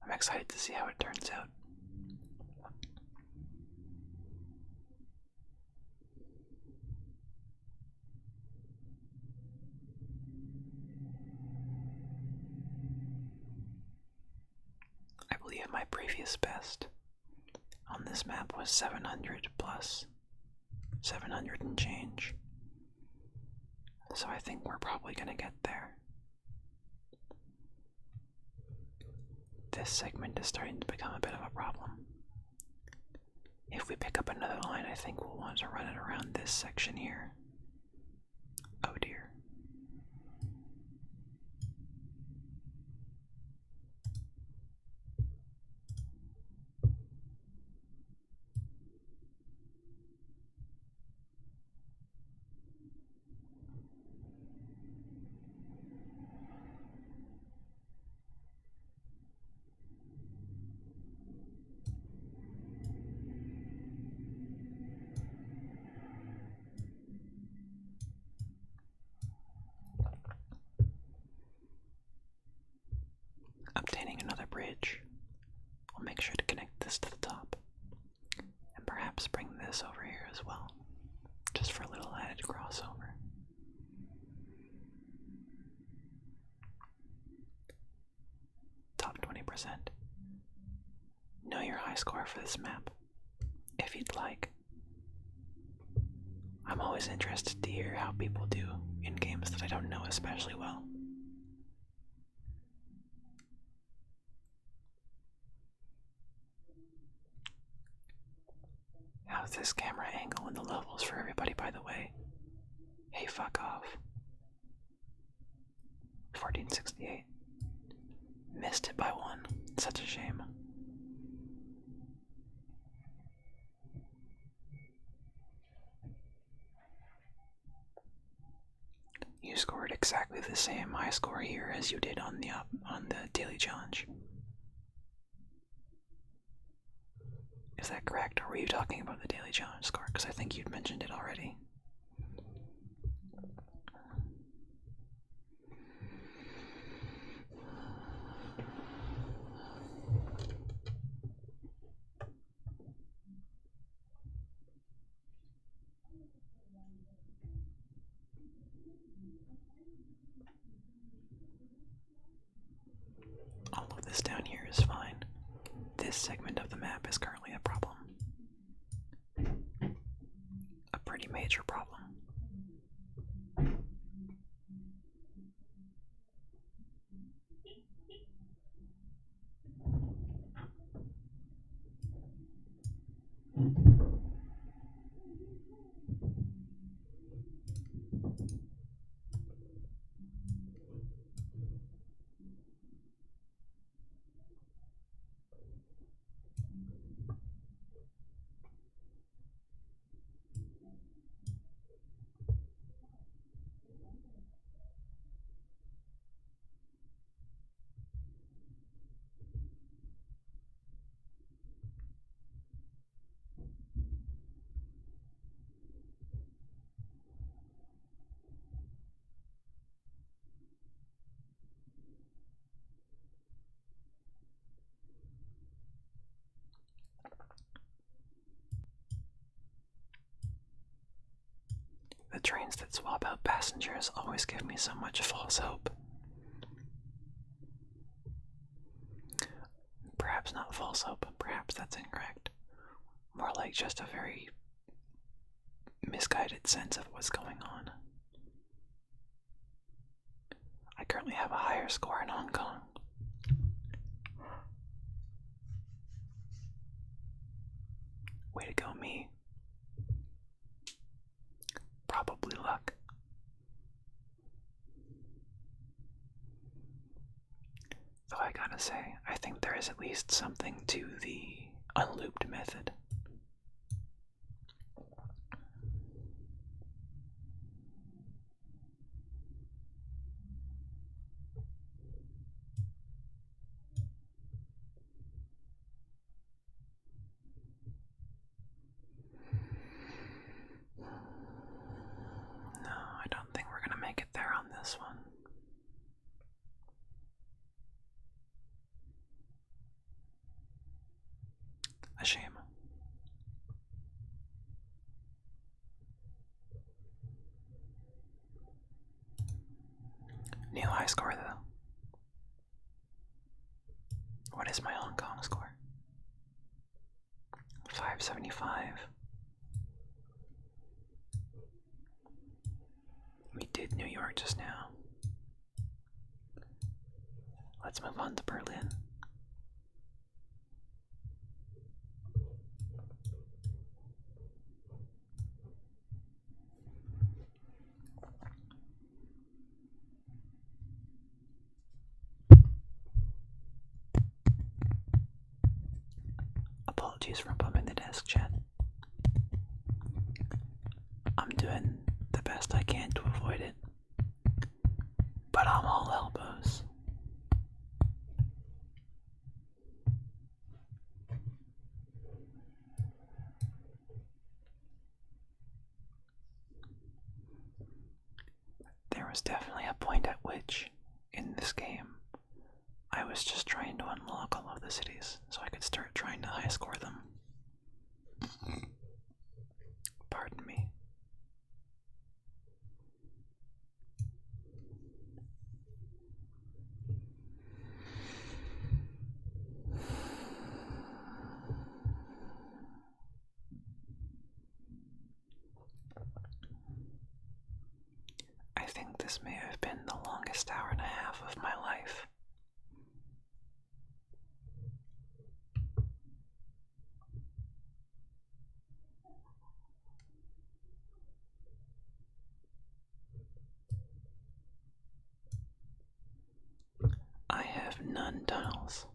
[SPEAKER 1] I'm excited to see how it turns out. I believe my previous best on this map was 700 plus, 700 and change. So I think we're probably gonna get there. This segment is starting to become a bit of a problem. If we pick up another line, I think we'll want to run it around this section here. Oh dear. Obtaining another bridge. We'll make sure to connect this to the top. And perhaps bring this over here as well, just for a little added crossover. Top 20%. Know your high score for this map, if you'd like. I'm always interested to hear how people do in games that I don't know especially well. How's this camera angle and the levels for everybody, by the way? Hey, fuck off. 1468. Missed it by one. Such a shame. You scored exactly the same high score here as you did on the daily challenge. Is that correct, or were you talking about the daily challenge score? Because I think you'd mentioned it already. All of this down here is fine. This segment of the map is currently a problem. A pretty major problem. The trains that swap out passengers always give me so much false hope. Perhaps not false hope, perhaps that's incorrect. More like just a very misguided sense of what's going on. I currently have a higher score in Hong Kong. Way to go, me. Probably luck. Though I gotta say, I think there is at least something to the unlooped method. No, I don't think we're gonna make it there on this one. A shame. New high score, though. What is my Hong Kong score? 575. We did New York just now. Let's move on to Berlin. Apologies for bumping the desk, chat. I'm doing the best I can to avoid it, but I'm all elbows. There was definitely a point at which, in this game, I was just trying to unlock all of the cities so I could start trying to high score them. Pardon me. I think this may have been the longest hour and a half of my life. I have none tunnels.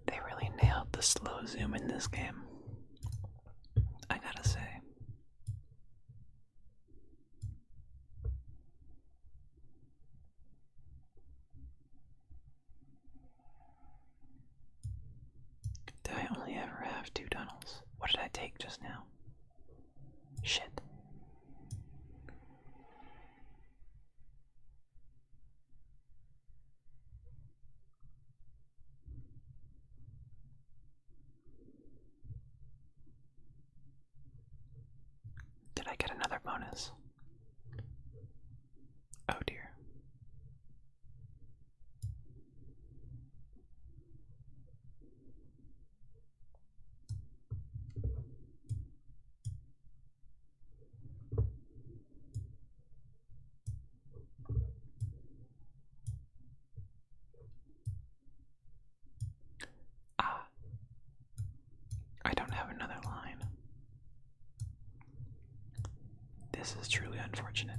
[SPEAKER 1] They really nailed the slow zoom in this game, I gotta say. Did I only ever have 2 tunnels? What did I take just now? Shit. Did I get another bonus? Oh dear. Ah. I don't have another line. This is truly unfortunate.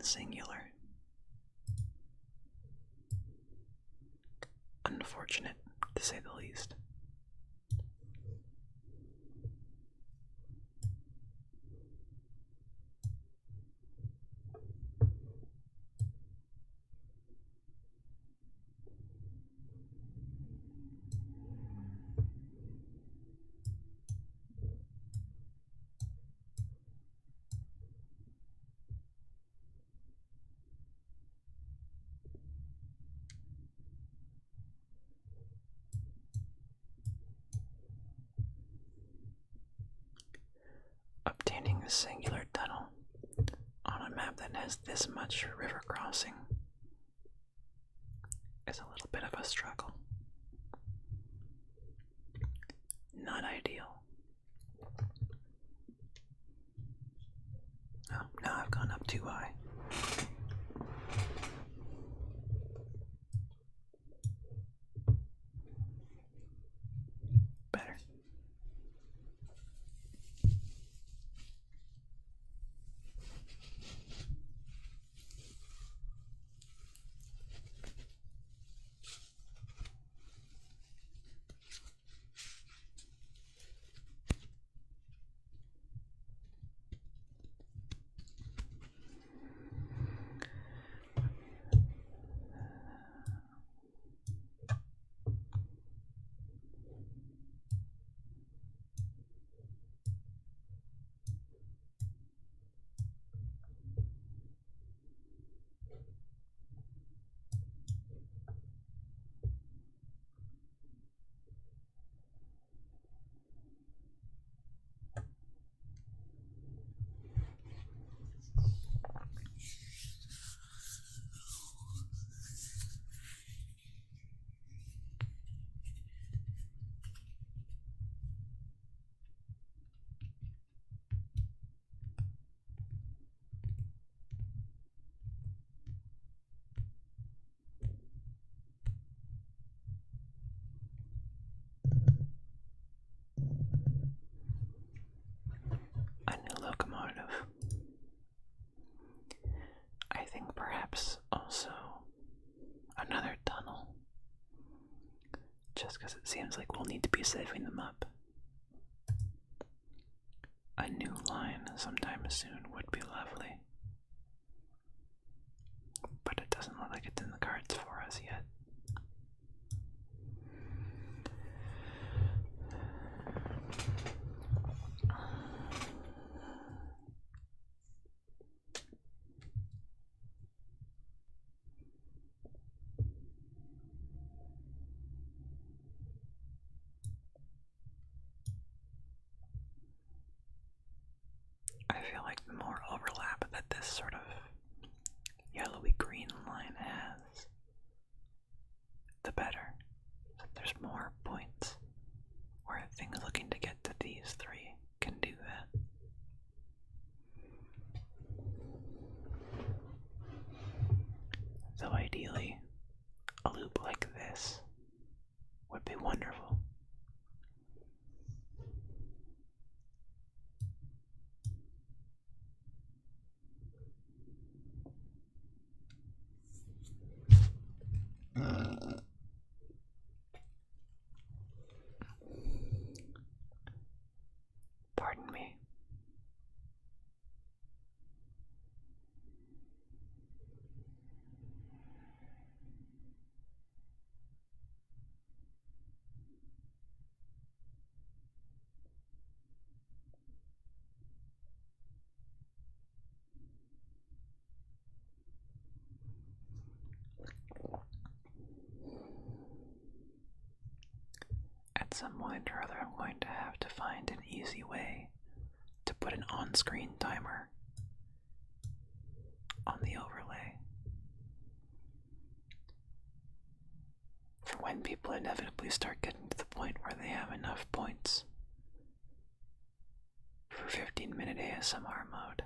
[SPEAKER 1] singular. Unfortunate, to say the least. Obtaining a singular tunnel on a map that has this much river crossing is a little bit of a struggle. Not ideal. Oh, now I've gone up too high. Better. A new locomotive. I think perhaps also another tunnel. Just because it seems like we'll need to be saving them up. A new line sometime soon would be lovely. But it doesn't look like it's in the cards for us yet. I feel like the more overlap that this sort of yellowy green line has, the better. There's more points where things looking to get to these three can do that. So ideally, a loop like this would be wonderful. Pardon me. At some point or other, I'm going to have to find an easy way to put an on-screen timer on the overlay for when people inevitably start getting to the point where they have enough points for 15-minute ASMR mode.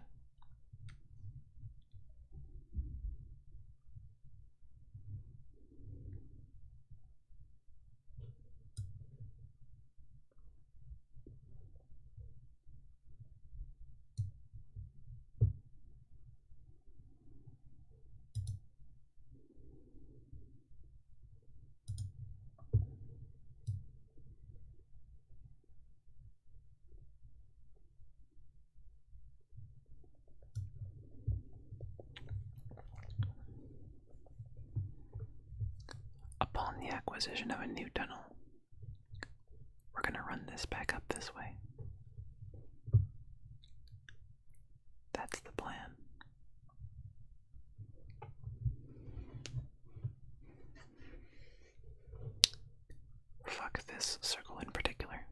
[SPEAKER 1] the acquisition of a new tunnel. We're gonna run this back up this way. That's the plan. Fuck this circle in particular.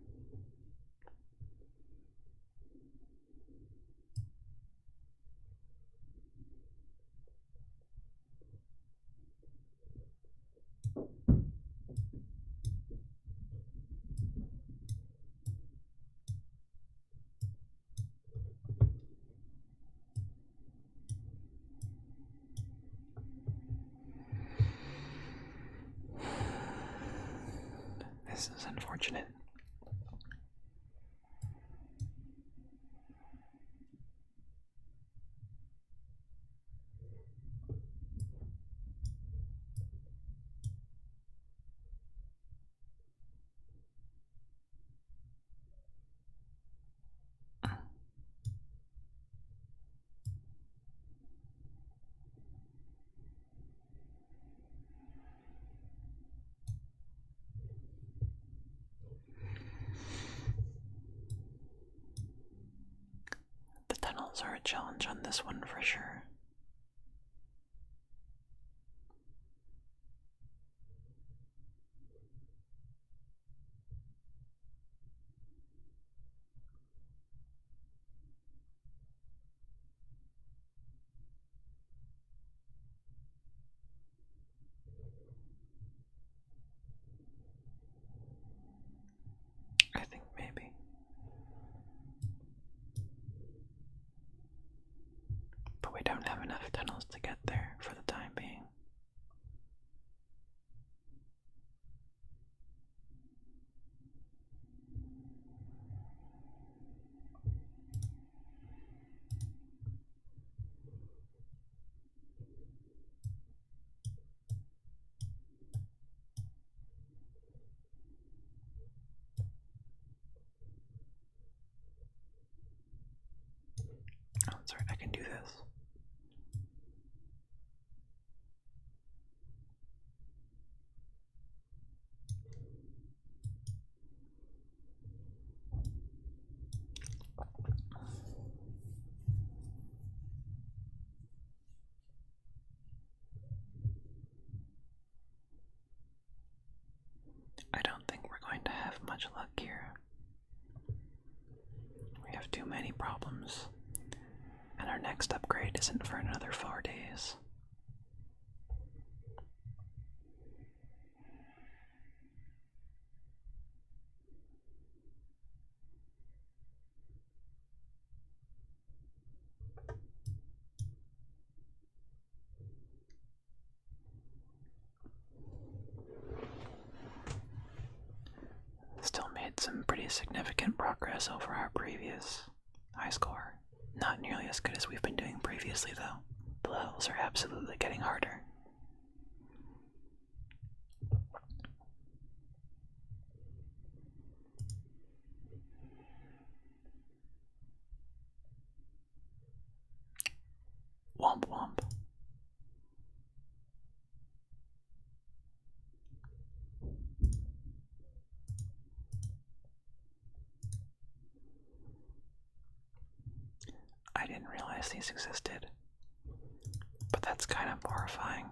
[SPEAKER 1] This is unfortunate. The tunnels are a challenge on this one for sure. I think maybe. But we don't have enough tunnels to get there for the time being. Oh, that's right, I can do this. I don't think we're going to have much luck here. We have too many problems, and our next upgrade isn't for another 4 days. Still made some pretty significant progress over our previous high score. Not nearly as good as we've been doing previously, though. The levels are absolutely getting harder. Womp womp. I didn't realize these existed, but that's kind of horrifying.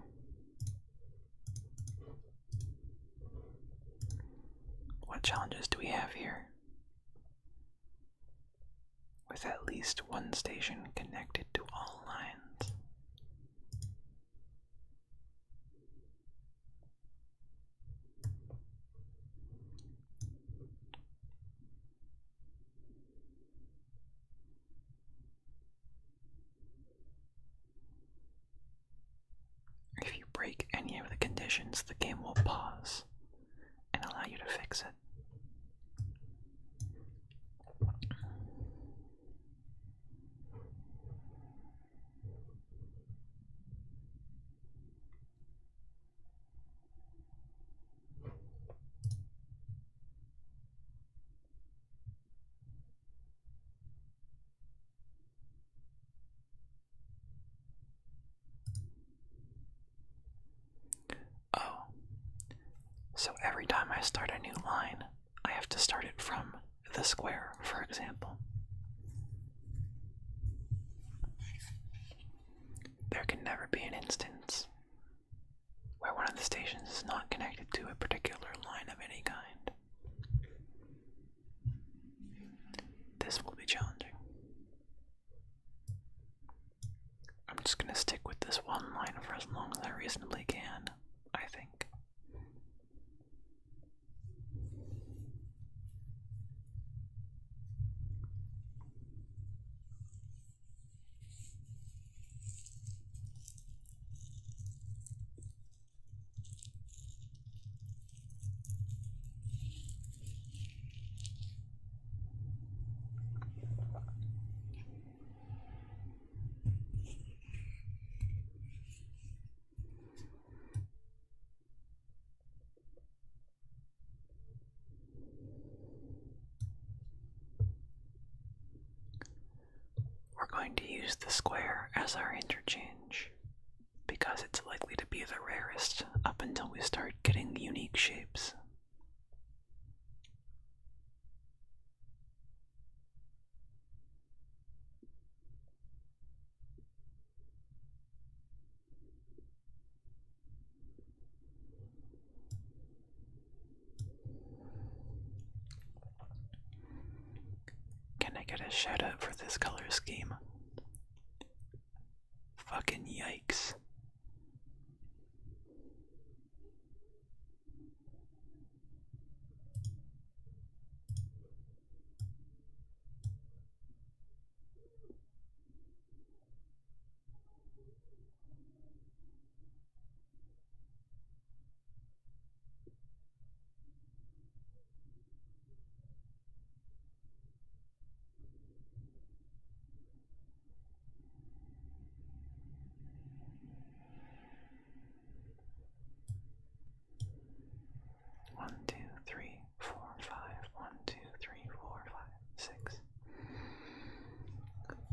[SPEAKER 1] What challenges do we have here? With at least one station connected to all lines. If you break any of the conditions, the game will pause and allow you to fix it. Oh, time I start a new line, I have to start it from the square, for example. There can never be an instance where one of the stations is not connected to a particular line of any kind. This will be challenging. I'm just going to stick with this one line for as long as I reasonably can, I think. We're going to use the square as our interchange because it's likely to be the rarest up until we start getting unique shapes. Can I get a shout out for this color scheme? Fucking yikes. One, two, three, four, five. 1, 2, 3, 4, 5, 6.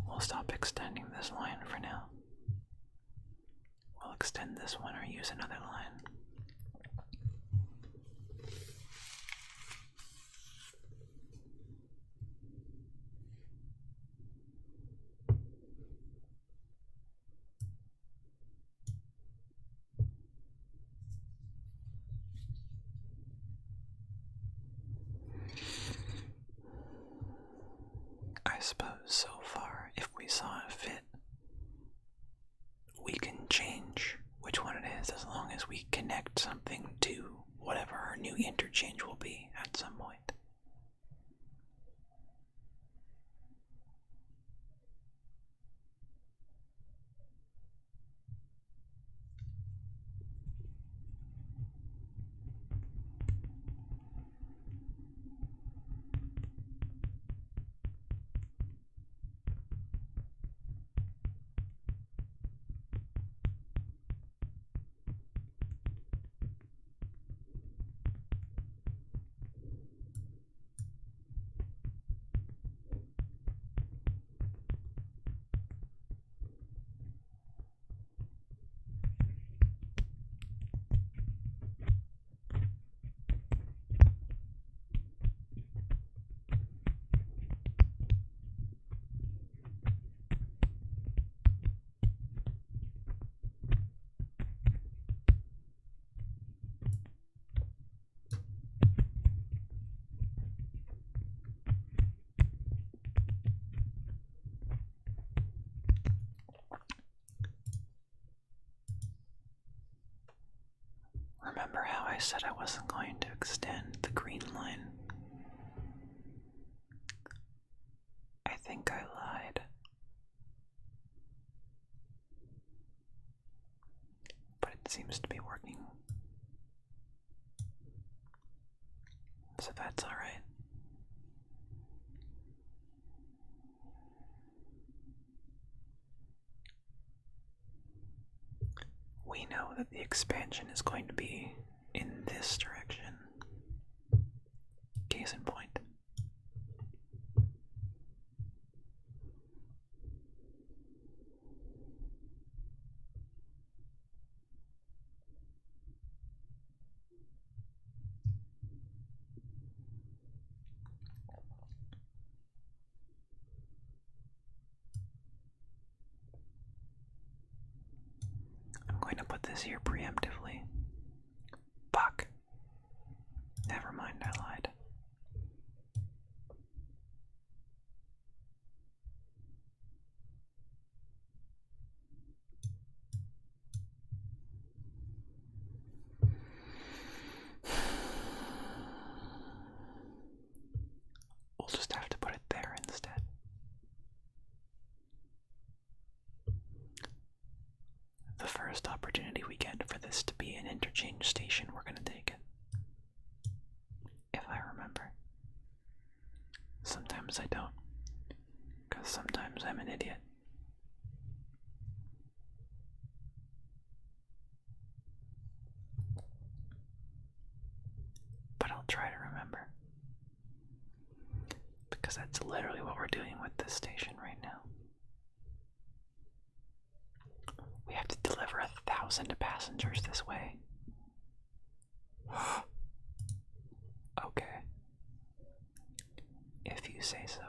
[SPEAKER 1] We'll stop extending this line for now. We'll extend this one or use another line. I suppose so far, if we saw it fit, we can change which one it is as long as we connect something to whatever our new interchange will be at some point. Remember how I said I wasn't going to extend the green line? I think I lied. But it seems to be working. So that's alright. We know that the expansion is going to be in this direction. Case in point. this here preemptively. Fuck. Never mind, I lied. We'll just have to put it there instead. The first opportunity we get for this to be an interchange station, we're gonna take it. If I remember. Sometimes I don't. Because sometimes I'm an idiot. But I'll try to remember. Because that's literally what we're doing with this station right now. We have to deliver 1,000 passengers this way. Okay. If you say so.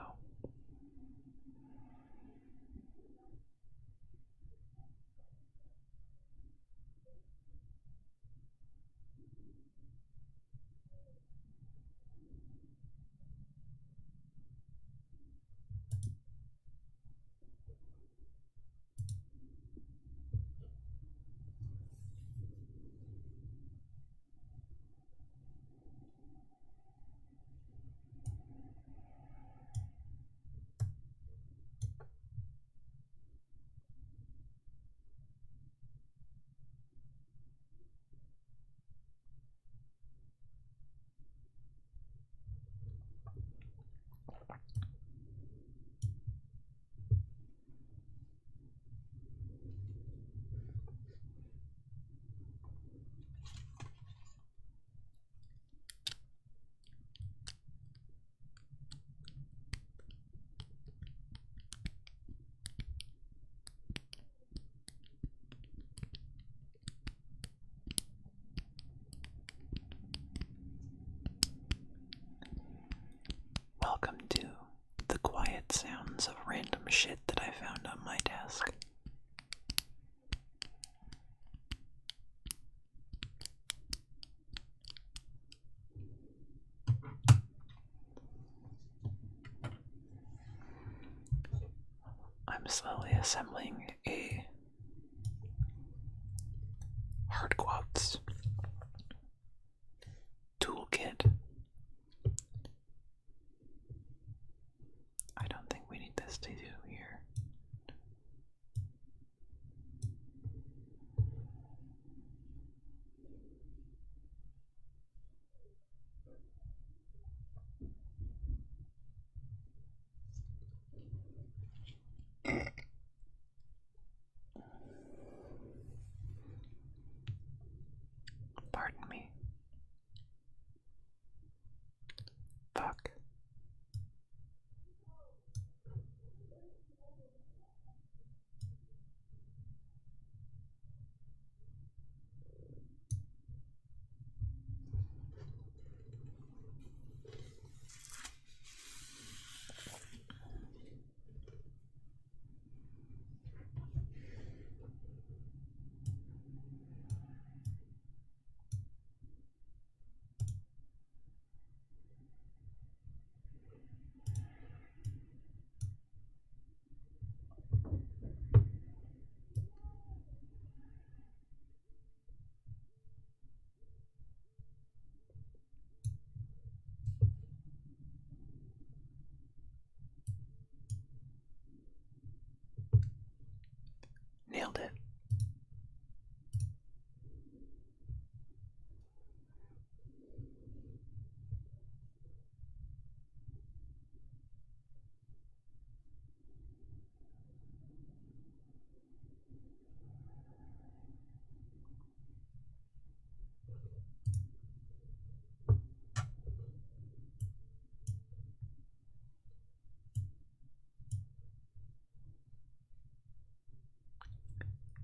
[SPEAKER 1] Welcome to the quiet sounds of random shit that I found on my desk. I'm slowly assembling a hard quotes toolkit. I don't think we need this to do here. Pardon me. Fuck. Nailed it.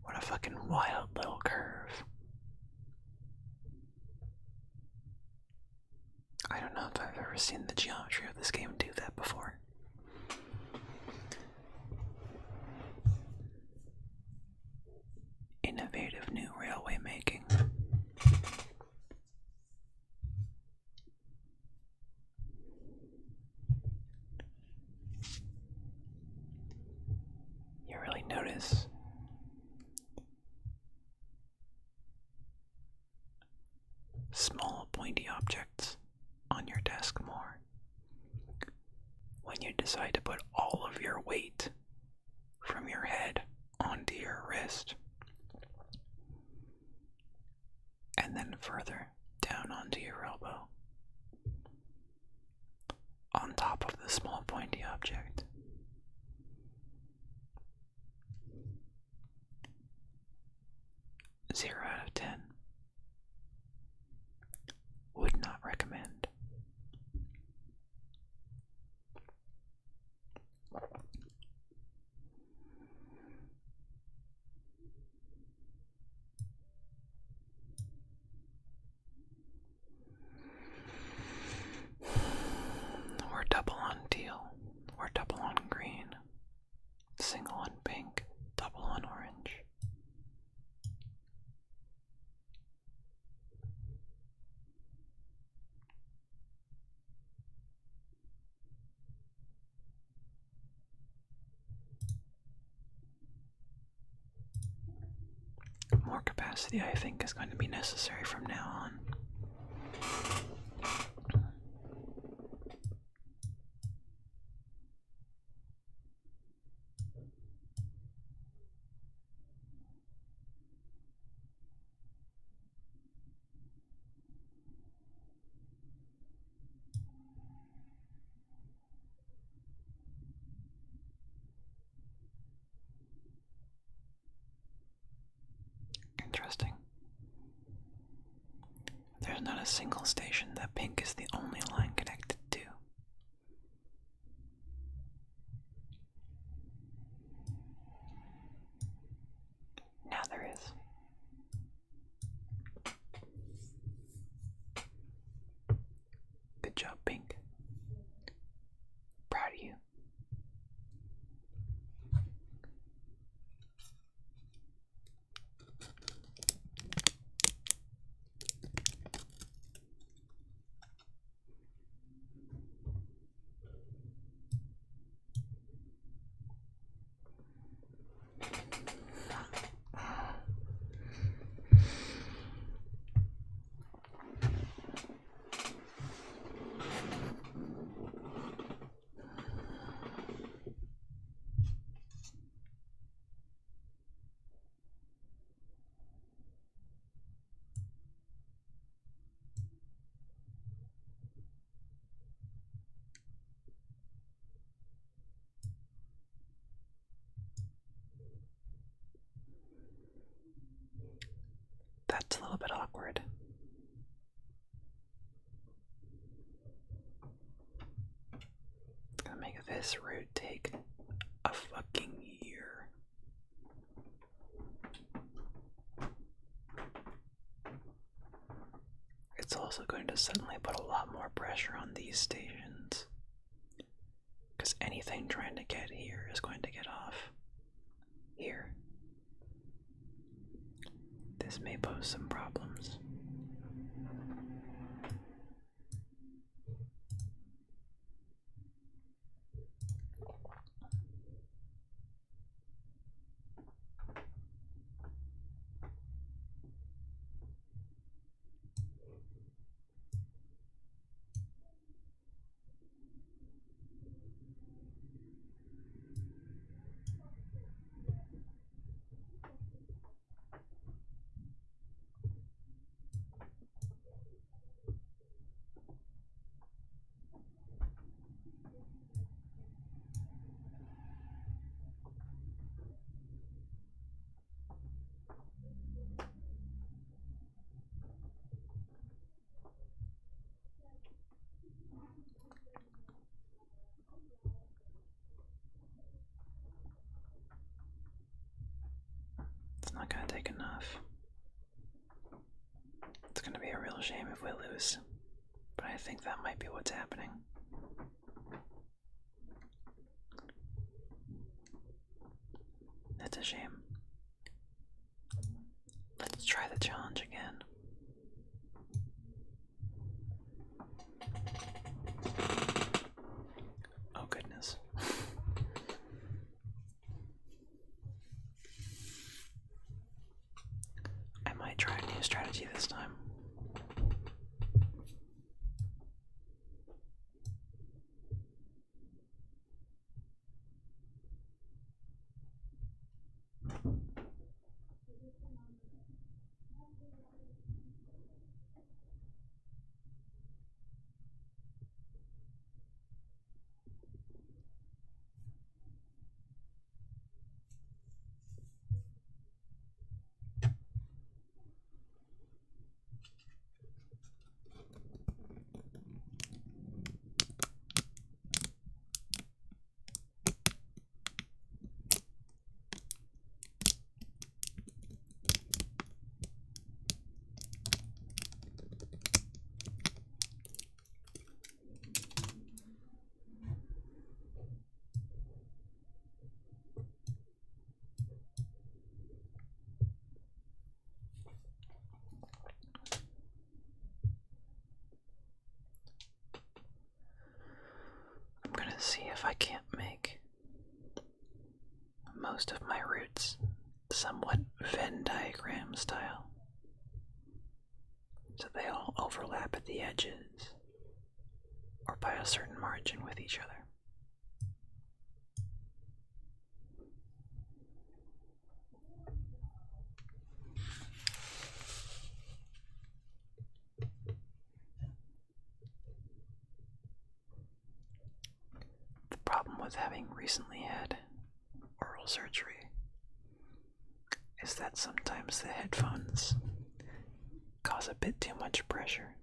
[SPEAKER 1] What a fucking wild little curve. I don't know if I've ever seen the geometry of this game do that before. Innovative new railway decide to put all of your weight from your head onto your wrist, and then further down onto your elbow, on top of the small pointy object. Zero out of 10. Would not recommend. We're double on teal. We're double on green. Single on pink. Double on orange. More capacity, I think, is going to be necessary from now on. Interesting. There's not a single station that pink is the only line connected to. Now there is. Good job, Pink. Proud of you. That's a little bit awkward. It's gonna make this route take a fucking year. It's also going to suddenly put a lot more pressure on these stations, because anything trying to get here is going to get off here. This may pose some problems. It's not gonna take enough. It's gonna be a real shame if we lose, but I think that might be what's happening. It's a shame. Let's try the challenge again. Oh goodness. I might try a new strategy this time. see if I can't make most of my roots somewhat Venn diagram style, so they all overlap at the edges or by a certain margin with each other. The problem with having recently had oral surgery is that sometimes the headphones cause a bit too much pressure.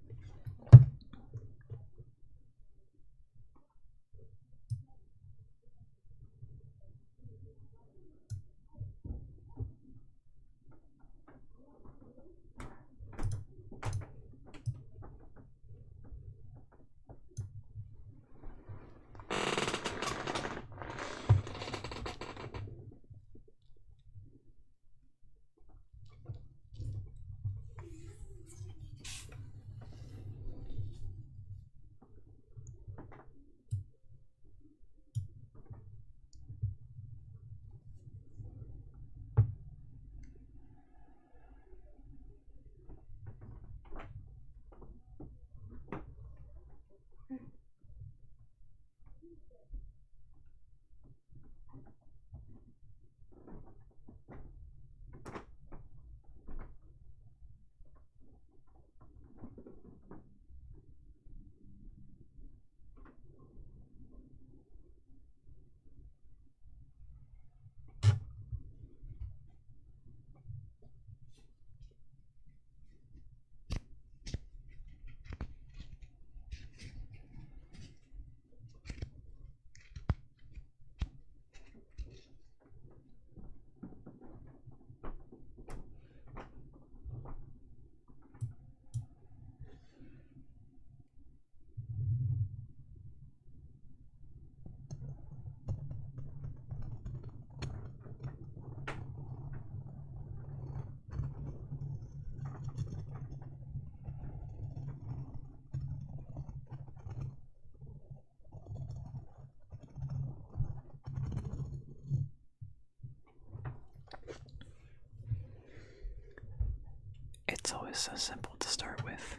[SPEAKER 1] It's always so simple to start with,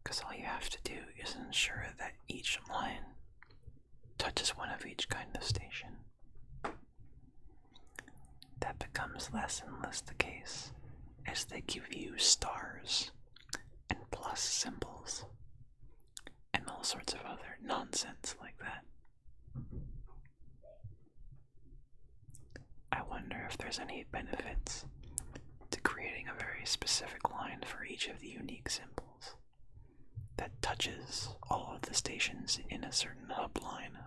[SPEAKER 1] because all you have to do is ensure that each line touches one of each kind of station. That becomes less and less the case as they give you stars and plus symbols and all sorts of other nonsense like that. I wonder if there's any benefits to creating a very specific line for each of the unique symbols that touches all of the stations in a certain hub line.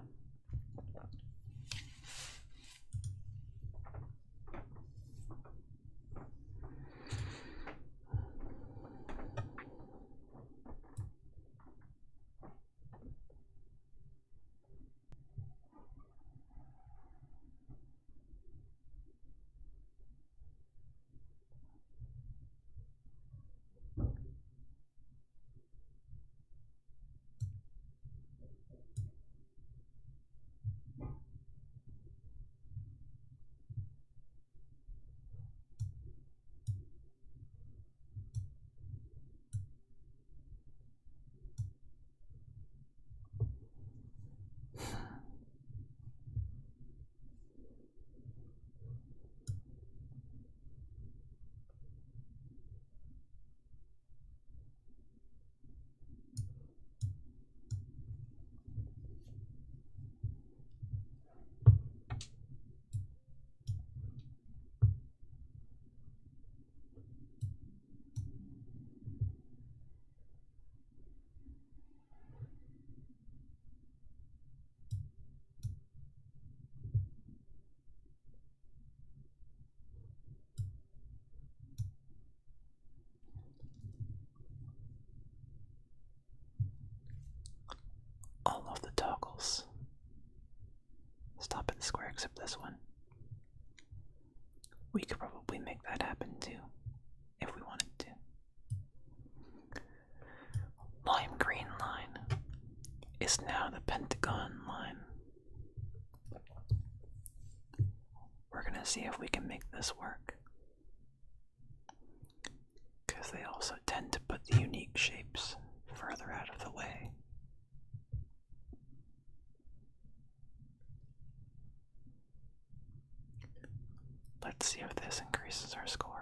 [SPEAKER 1] least now the Pentagon line. We're gonna see if we can make this work. Because they also tend to put the unique shapes further out of the way. Let's see if this increases our score.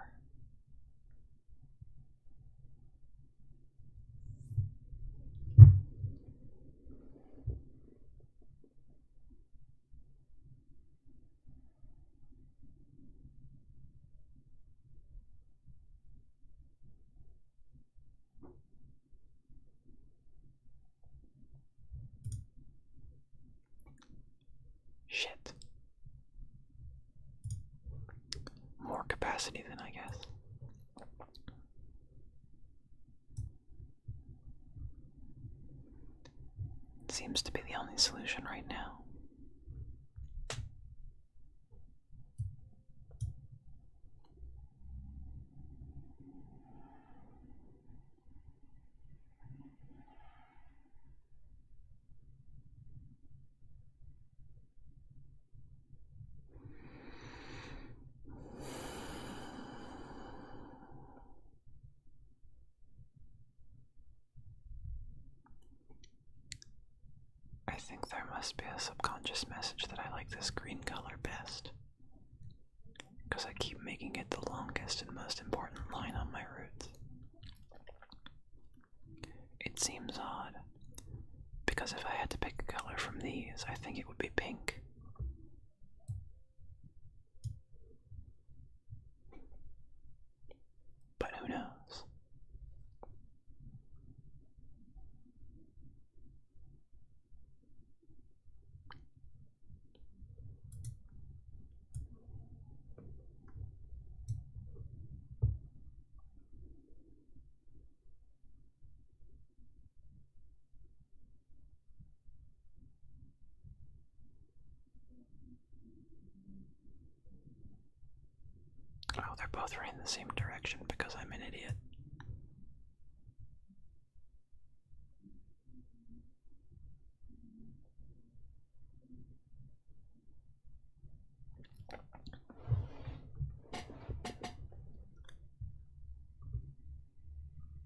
[SPEAKER 1] Shit. More capacity than I guess. Seems to be the only solution right now. I think there must be a subconscious message that I like this green color best, because I keep making it the longest and most important line on my routes. It seems odd, because if I had to pick a color from these, I think it would be pink. But who knows? Oh, they're both running the same direction because I'm an idiot.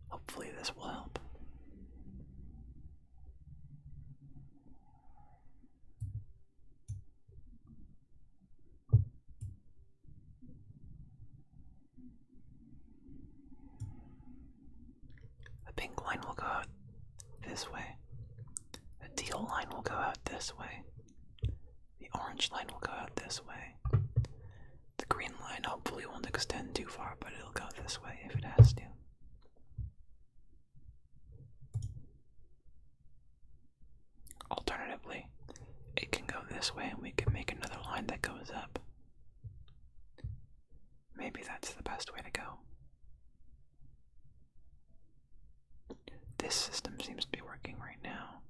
[SPEAKER 1] Hopefully this will help. The pink line will go out this way. The teal line will go out this way. The orange line will go out this way. The green line hopefully won't extend too far, but it'll go this way if it has to. Alternatively, it can go this way and we can make another line that goes up. Maybe that's the best way to go. This system seems to be working right now,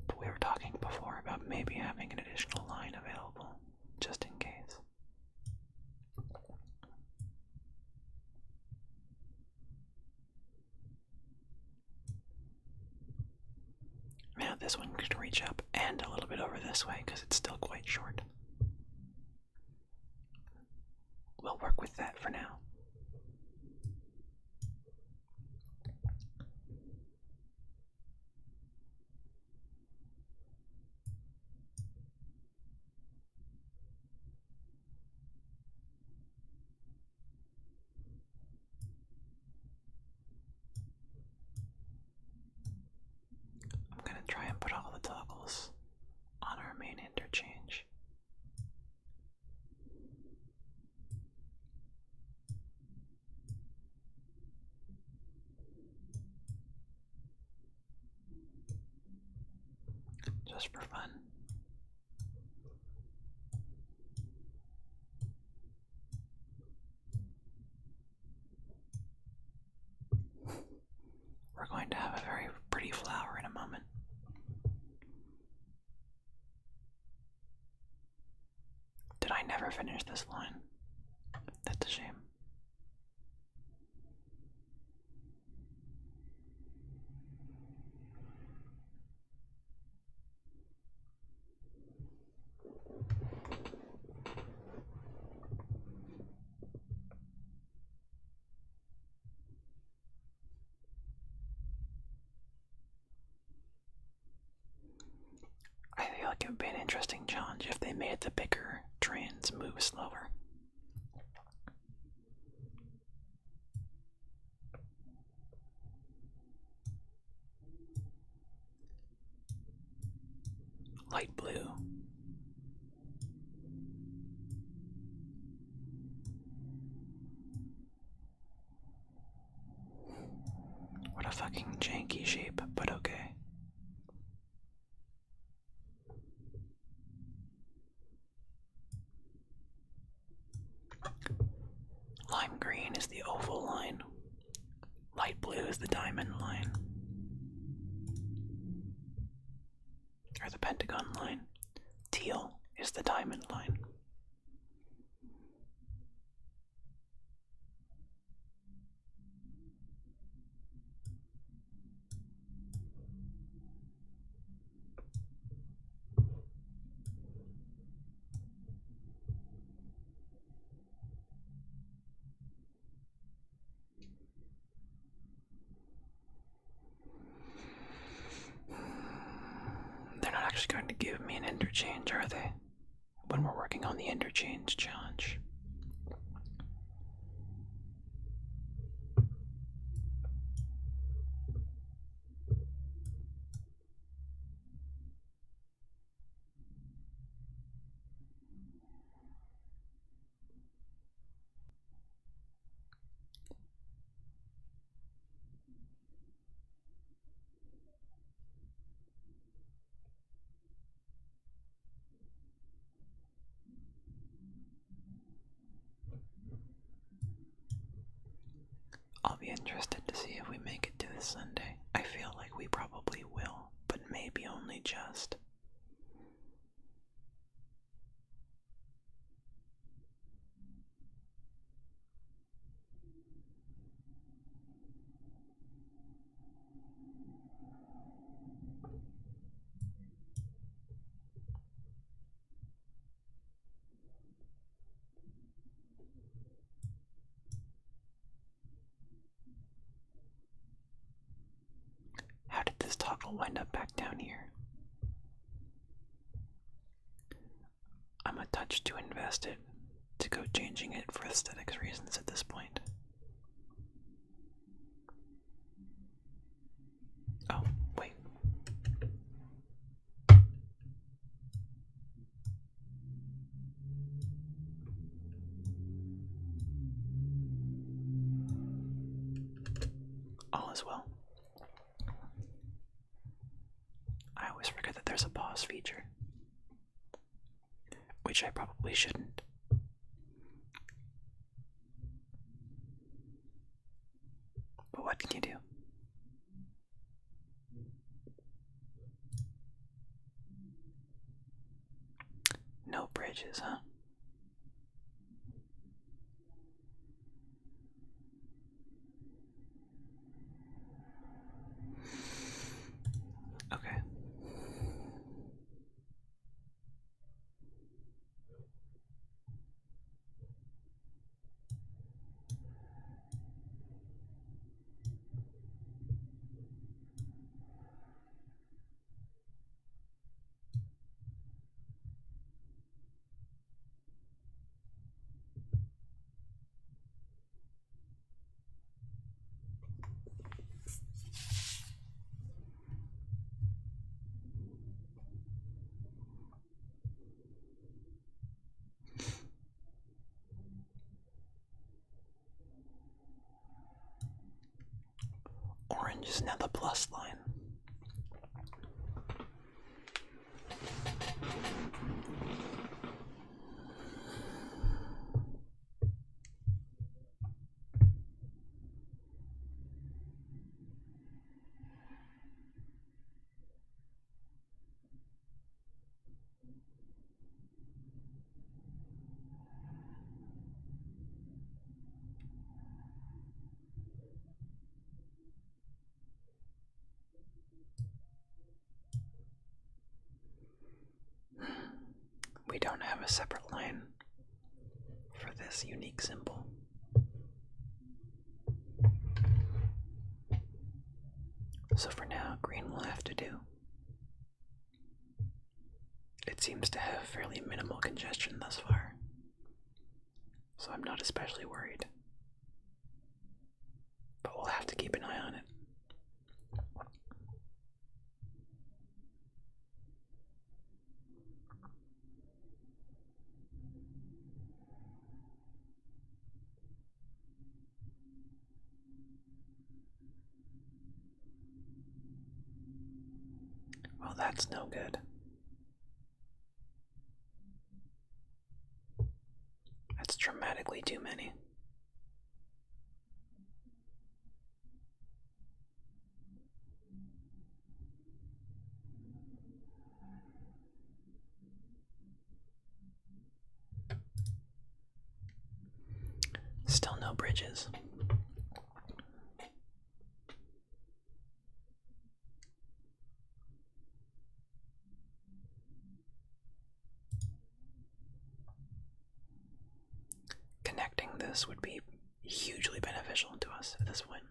[SPEAKER 1] but we were talking before about maybe having an additional line available, just in case. Now this one could reach up and a little bit over this way because it's still quite short. We'll work with that for now. I'm going to try and put all the toggles on our main interchange. Just for fun. We're going to have a very pretty flower in a moment. Did I never finish this line? That's a shame. it would be an interesting challenge if they made the bigger trains move slower. Light blue. What a fucking janky shape, but okay. Lime green is the oval line. Light blue is the diamond line. Or the pentagon line. Teal is the diamond line. They're not actually going to give me an interchange, are they? When we're working on the interchange challenge. I'll be interested to see if we make it to this Sunday. I feel like we probably will, but maybe only just. How did this toggle wind up back down here? I'm a touch too invested to go changing it for aesthetics reasons at this point. Oh, wait. All is well. I always forget that there's a pause feature. Which I probably shouldn't. But what can you do? No bridges, huh? Okay. Orange is now the plus line. We don't have a separate line for this unique symbol. So for now, green will have to do. It seems to have fairly minimal congestion thus far, so I'm not especially worried. But we'll have to keep an eye on it. Well, that's no good. That's dramatically too many. Still no bridges. Connecting this would be hugely beneficial to us at this point.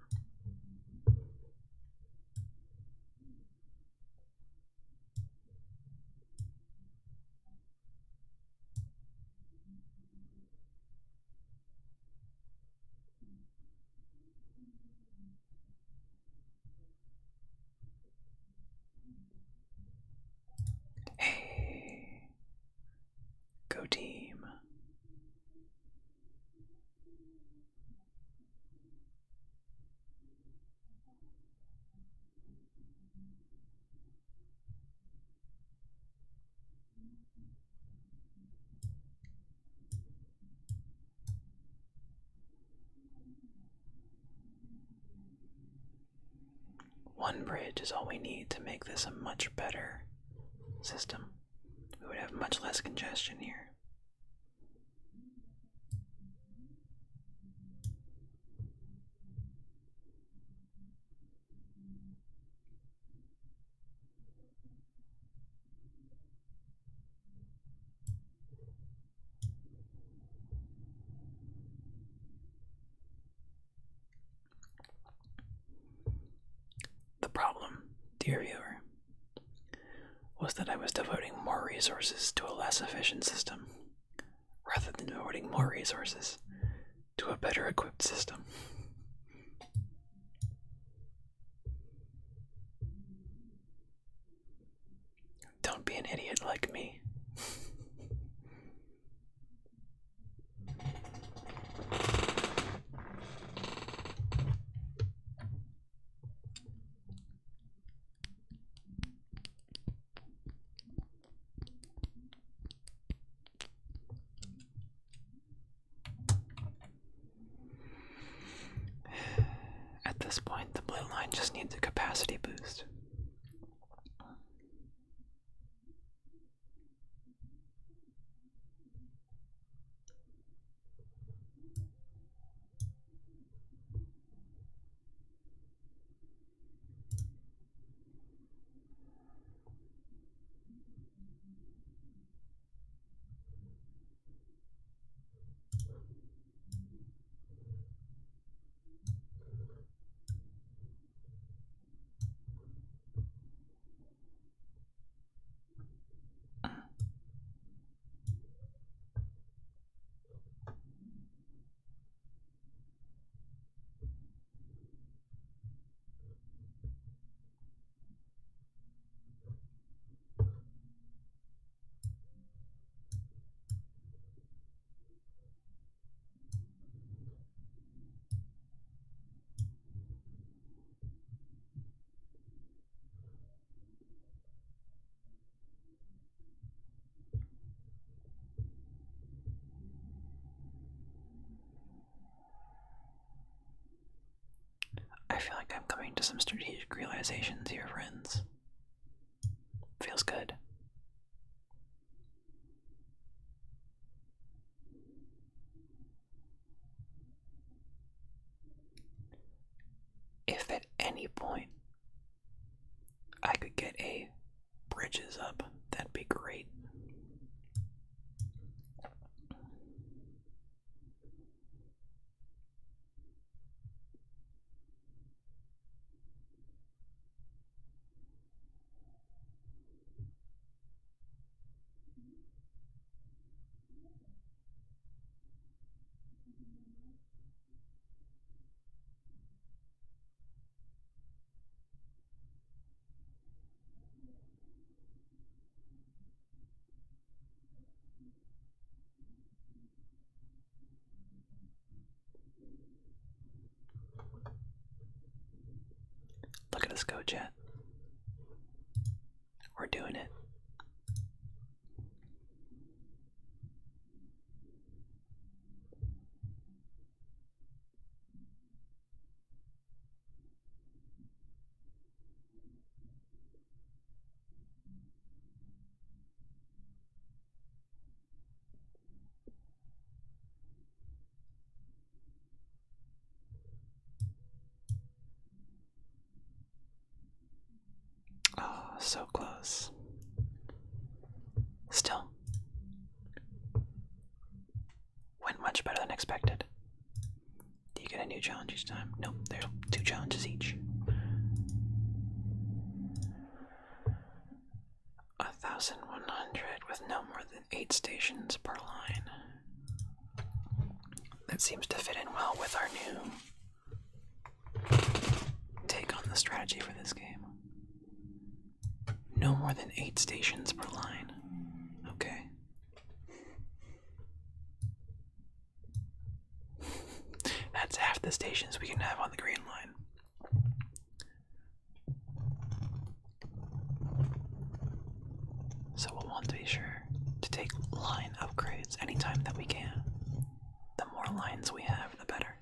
[SPEAKER 1] Hey, go team. One bridge is all we need to make this a much better system. We would have much less congestion here. The problem, dear viewer, was that I was devoting more resources to a less efficient system, rather than devoting more resources to a better equipped system. Don't be an idiot like me. At this point, the blue line just needs a capacity boost. I feel like I'm coming to some strategic realizations here, friends. Feels good. If at any point I could get a bridges up, that'd be great. jet. We're doing it. Oh, so close. Still. Went much better than expected. Do you get a new challenge each time? Nope, there's 2 challenges each. 1,100 with no more than 8 stations per line. That seems to fit in well with our new take on the strategy for this game. No more than 8 stations per line. Okay. That's half the stations we can have on the green line. So we'll want to be sure to take line upgrades anytime that we can. The more lines we have, the better.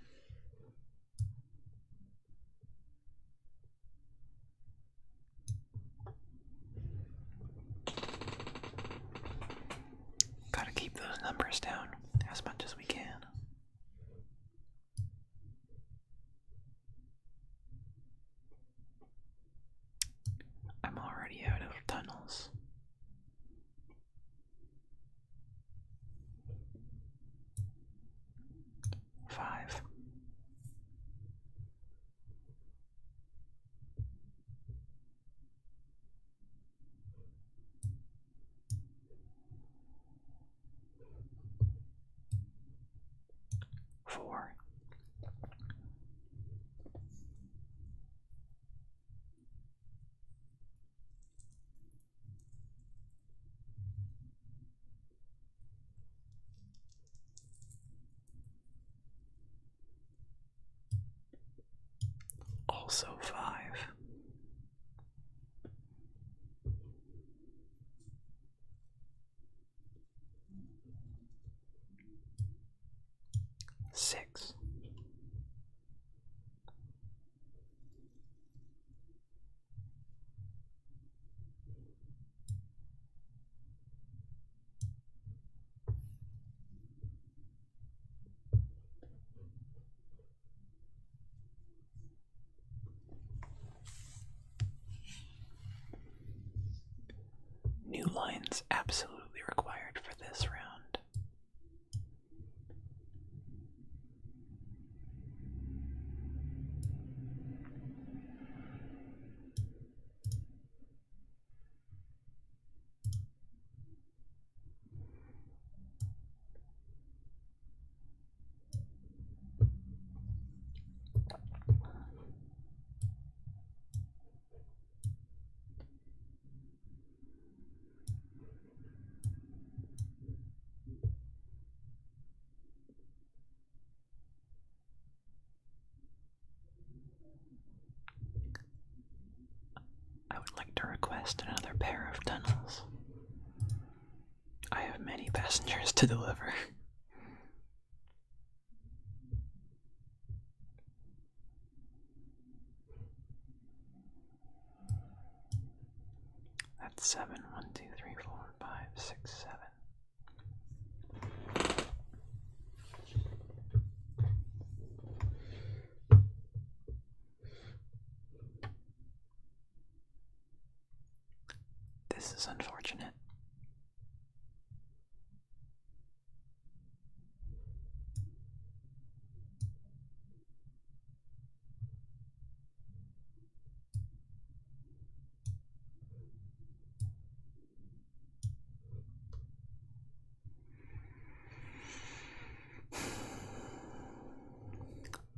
[SPEAKER 1] Gotta keep those numbers down as much as we can. I'm already out of tunnels. Five. Four. Also 5. 6. New lines absolutely required for this round. I would like to request another pair of tunnels. I have many passengers to deliver. That's 7. 1, 2, 3, 4, 5, 6, 7. This is unfortunate.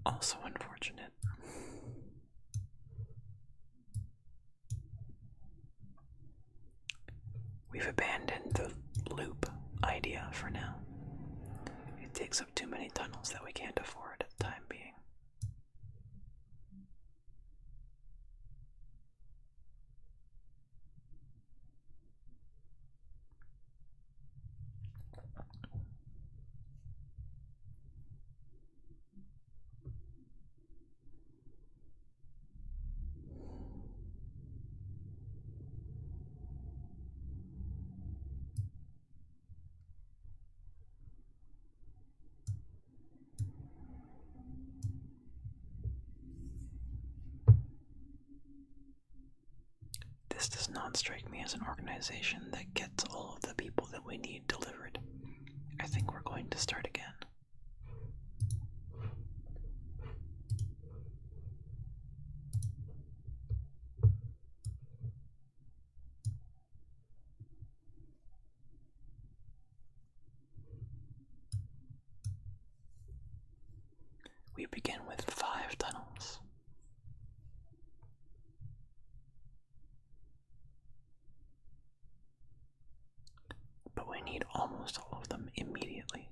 [SPEAKER 1] Also unfortunate. We've abandoned the loop idea for now. It takes up too many tunnels that we can't afford at the time being. This does not strike me as an organization that gets all of the people that we need delivered. I think we're going to start again. We begin with 5 tunnels. But we need almost all of them immediately.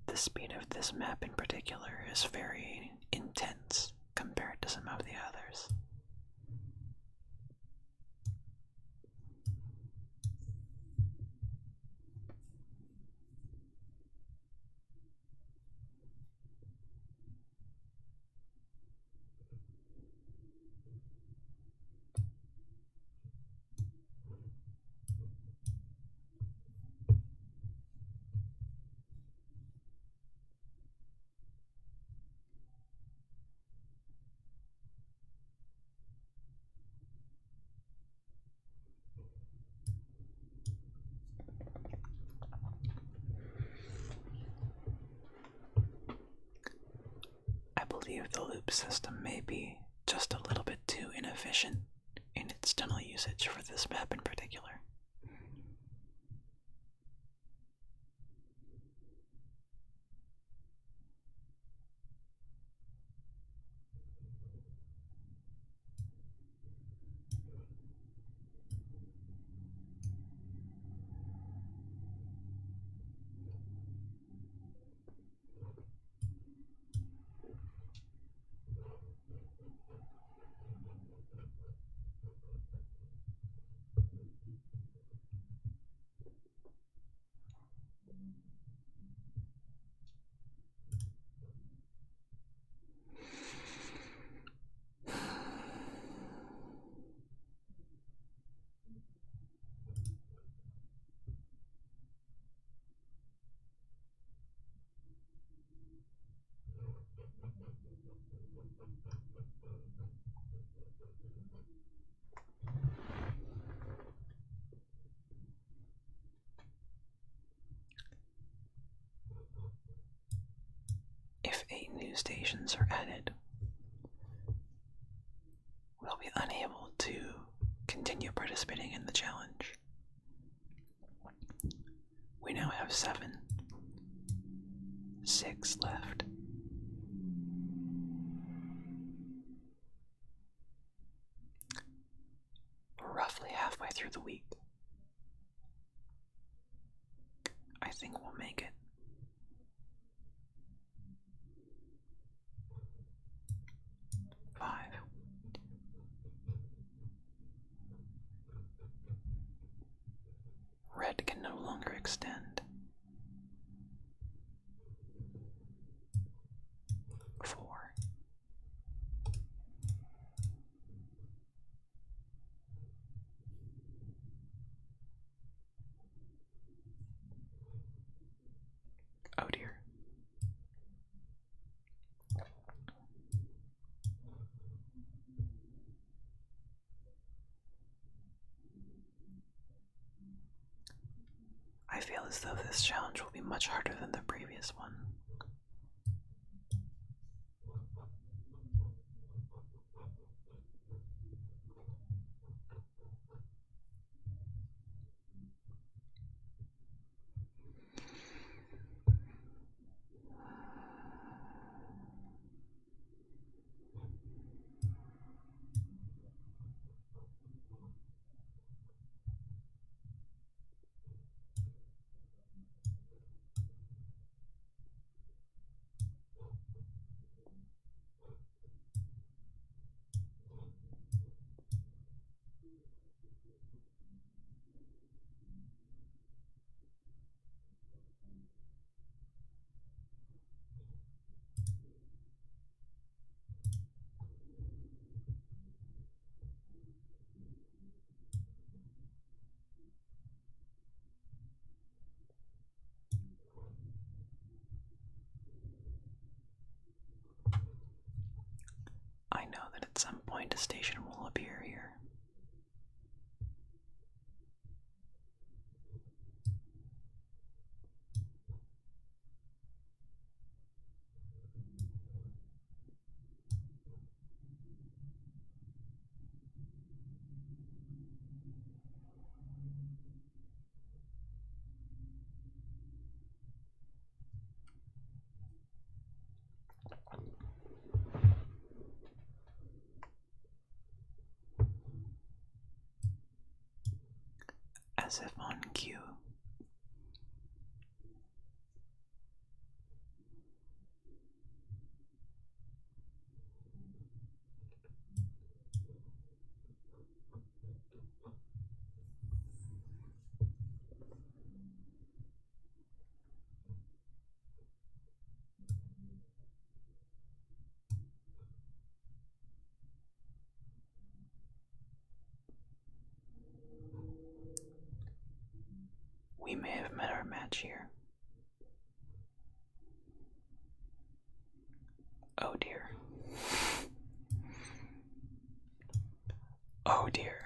[SPEAKER 1] The speed of this map in particular is very intense compared to some of the others. I believe the loop system may be just a little bit too inefficient in its tunnel usage for this map in particular. If 8 new stations are added, we'll be unable to continue participating in the challenge. We now have 7. 6 left. We're roughly halfway through the week. I think we'll make it. Red can no longer extend. 4. Oh dear. I feel as though this challenge will be much harder than the previous one. point a station will appear here. As if on cue. We may have met our match here. Oh dear. Oh dear.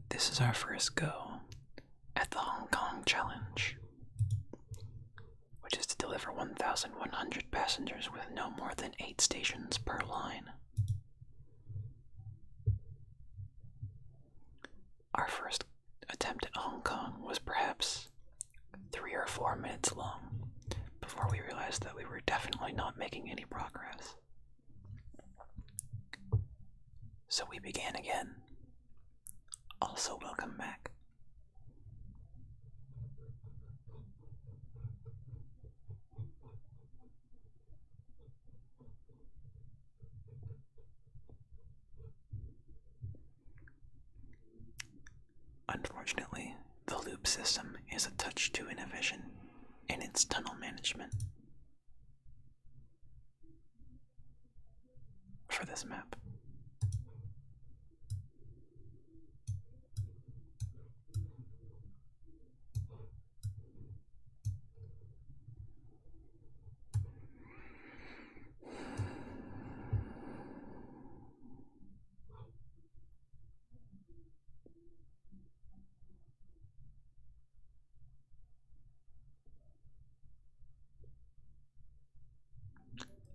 [SPEAKER 1] This is our first go at the Hong Kong Challenge, which is to deliver 1,100 passengers with no more than 8 stations per line. Our first attempt at Hong Kong was perhaps 3 or 4 minutes long before we realized that we were definitely not making any progress. So we began again. Also, welcome back. Unfortunately, the loop system is a touch too inefficient in its tunnel management for this map.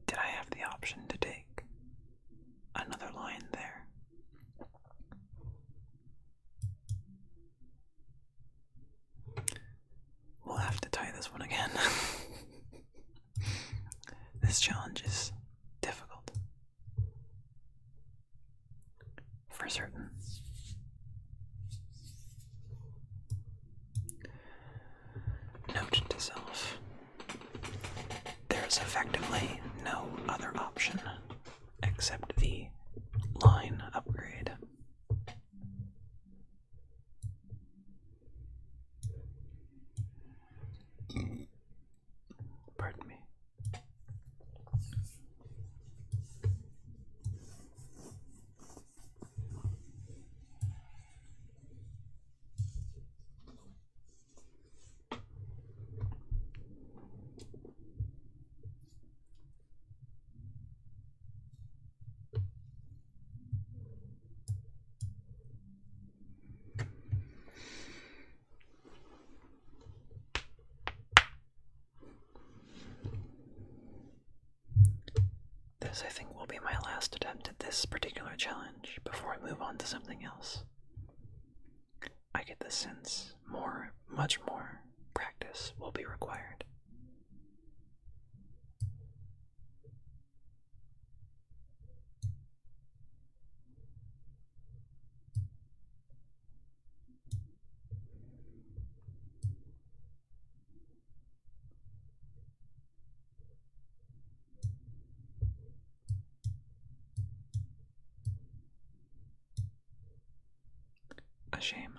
[SPEAKER 1] Did I have the option to take another line there? We'll have to tie this one again. This challenge is difficult. For certain. Note to self. There's effectively no other option except the line upgrade. Pardon me. This, I think, will be my last attempt at this particular challenge before I move on to something else. I get the sense much more practice will be required. A shame.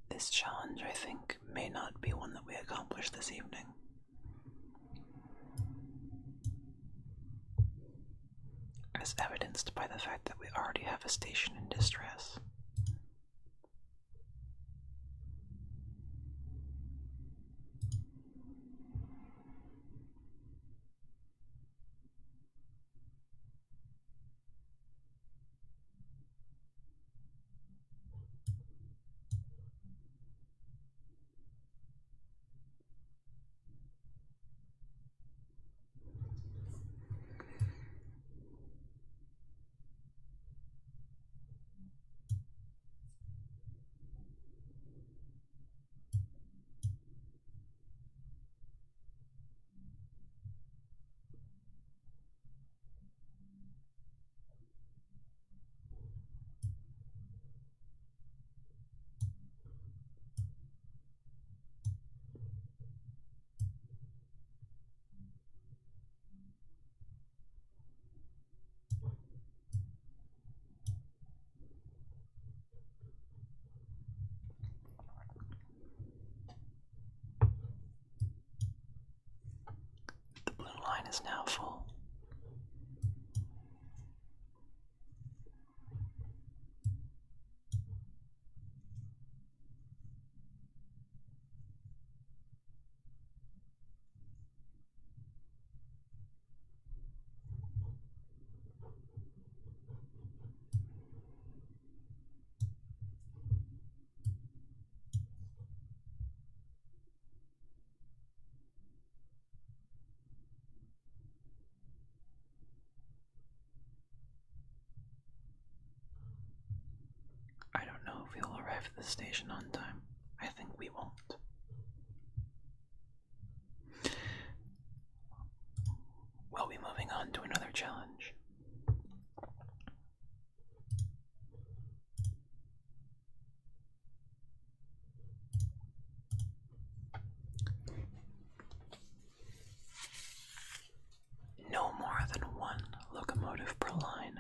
[SPEAKER 1] This challenge, I think, may not be one that we accomplish this evening. As evidenced by the fact that we already have a station in distress. The blue line is now full. arrive at the station on time. I think we won't. We'll be moving on to another challenge. No more than one locomotive per line.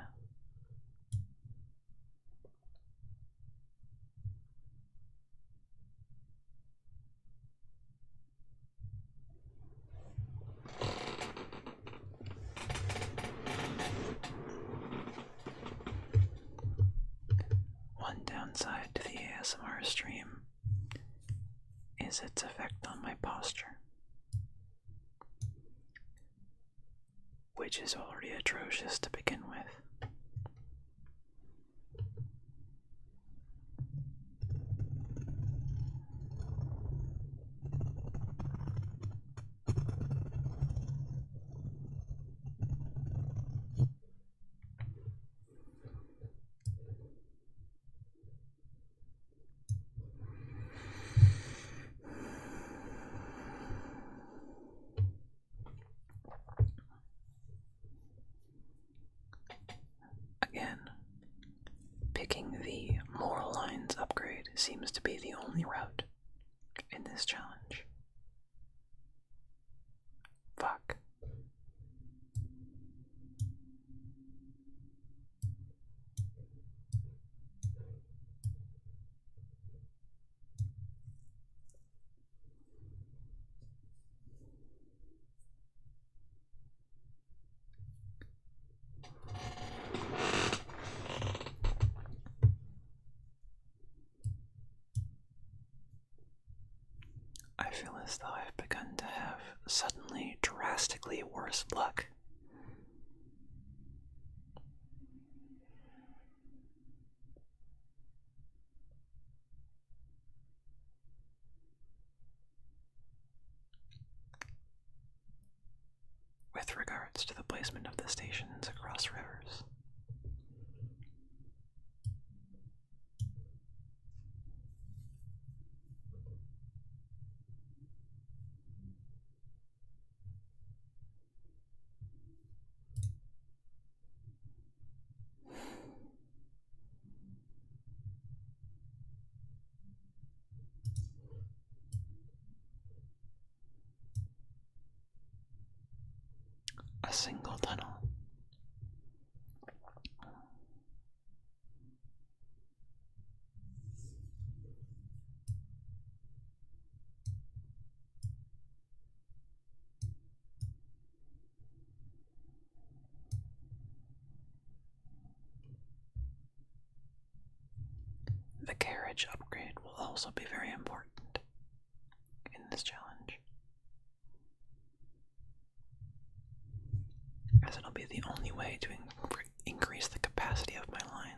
[SPEAKER 1] One downside to the ASMR stream is its effect on my posture, which is already atrocious to begin with. Again, picking the more lines upgrade seems to be the only route in this challenge. Fuck. I feel as though I've begun to have suddenly drastically worse luck. With regards to the placement of the stations across rivers. A single tunnel. The carriage upgrade will also be very important in this challenge, as it'll be the only way to increase the capacity of my lines.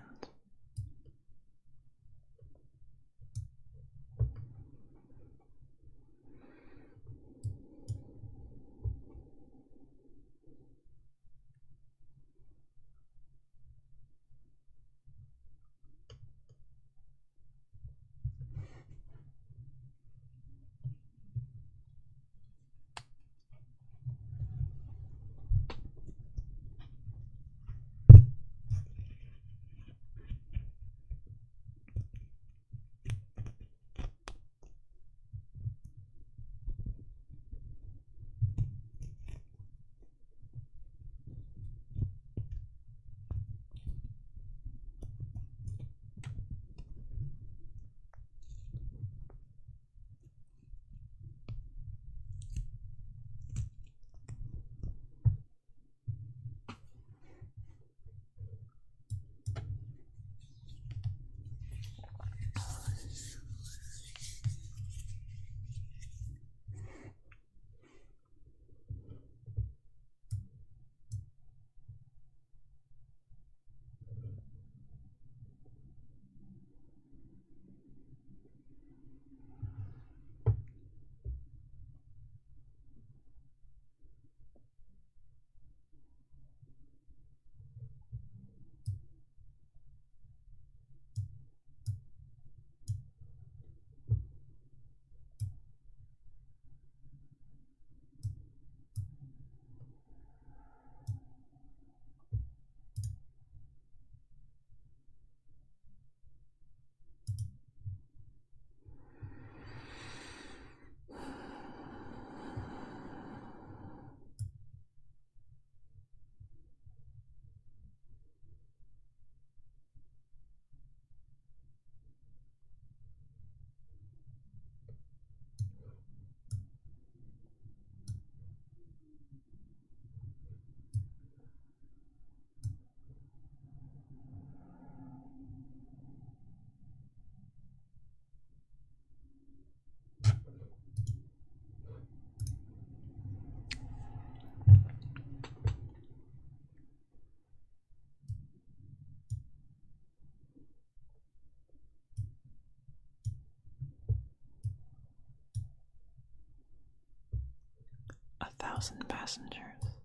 [SPEAKER 1] 1,000 passengers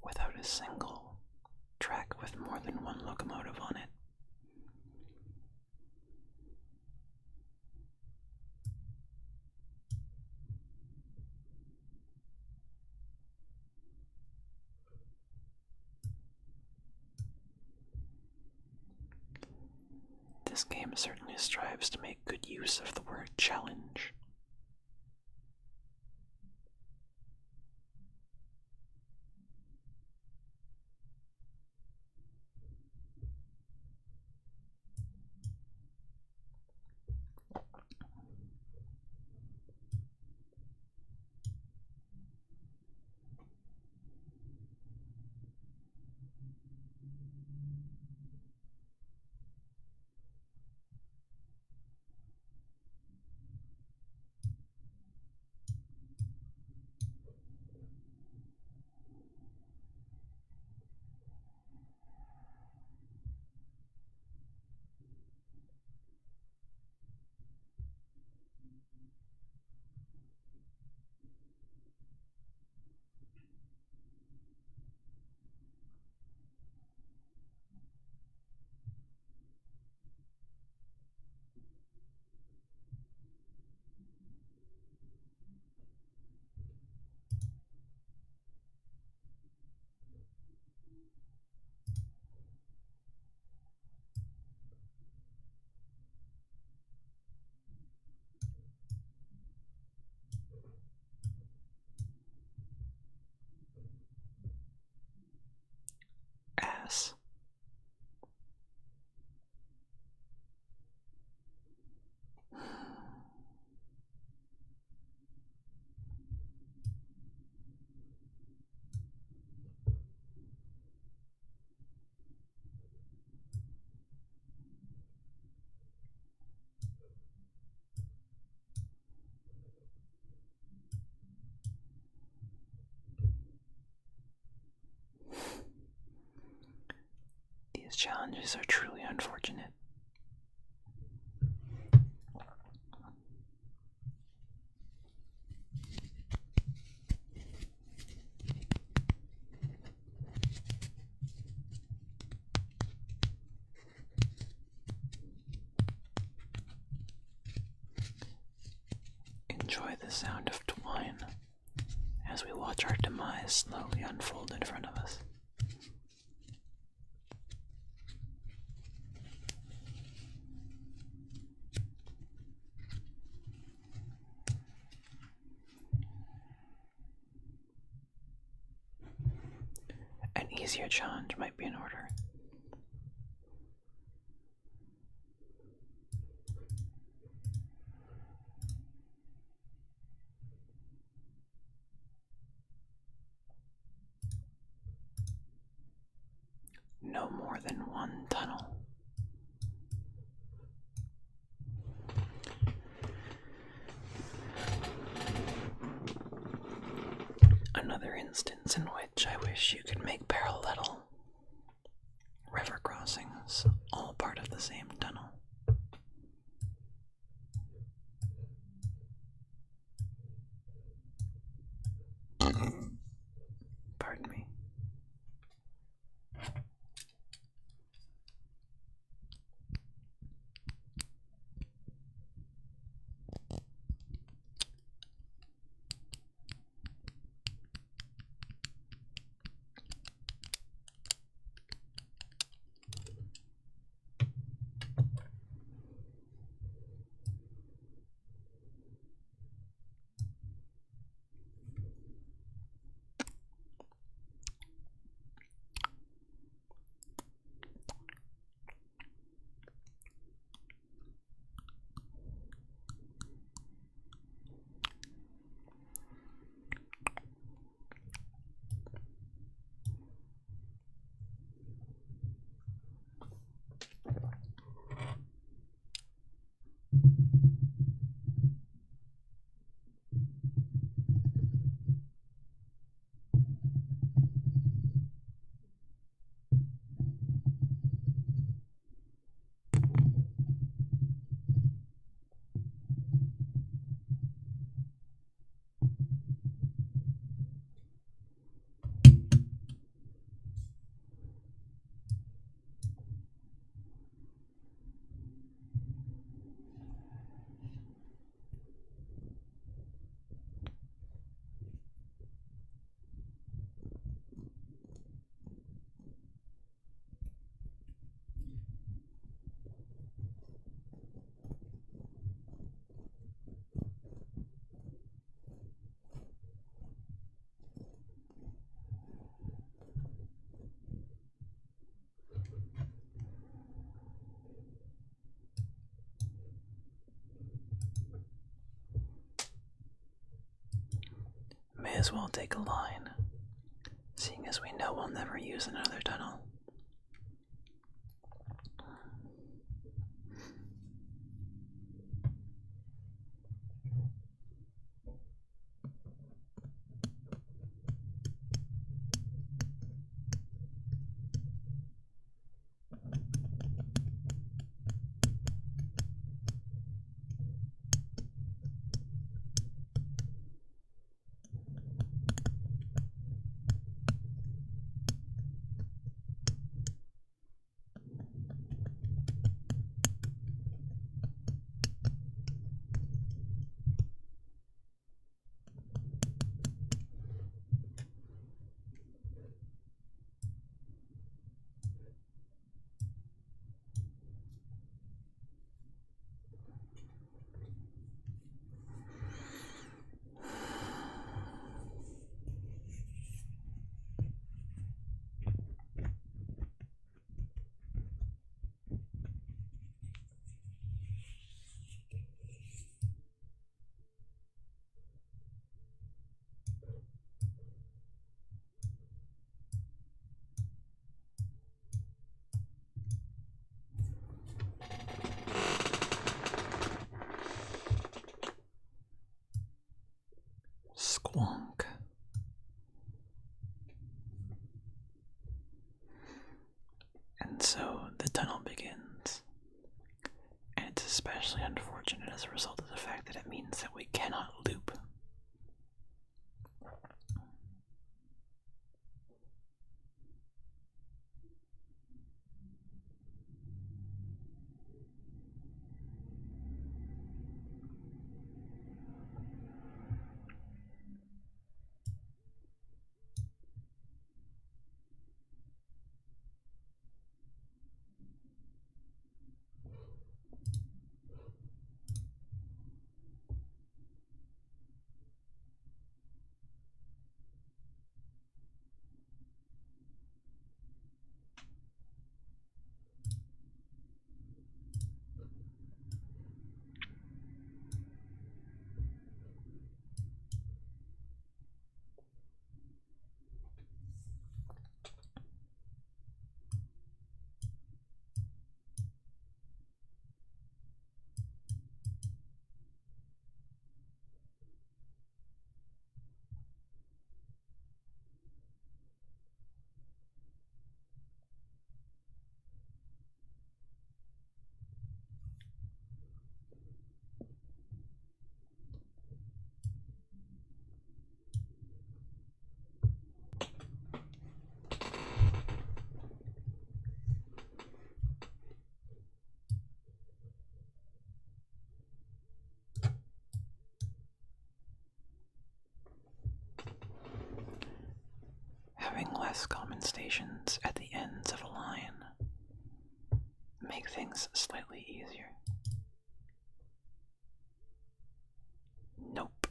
[SPEAKER 1] without a single track with more than one locomotive on it. This game certainly strives to make good use of the word challenge. Ass. These challenges are truly unfortunate. Enjoy the sound of twine as we watch our demise slowly unfold in front of us. An easier challenge might be in order. No more than one tunnel. Another instance in which I wish you could make parallel river crossings, all part of the same tunnel. Pardon me. as well take a line, seeing as we know we'll never use another tunnel. Squonk. And so the tunnel begins. And it's especially unfortunate as a result of the fact that it means that we cannot loop. Having less common stations at the ends of a line make things slightly easier. Nope.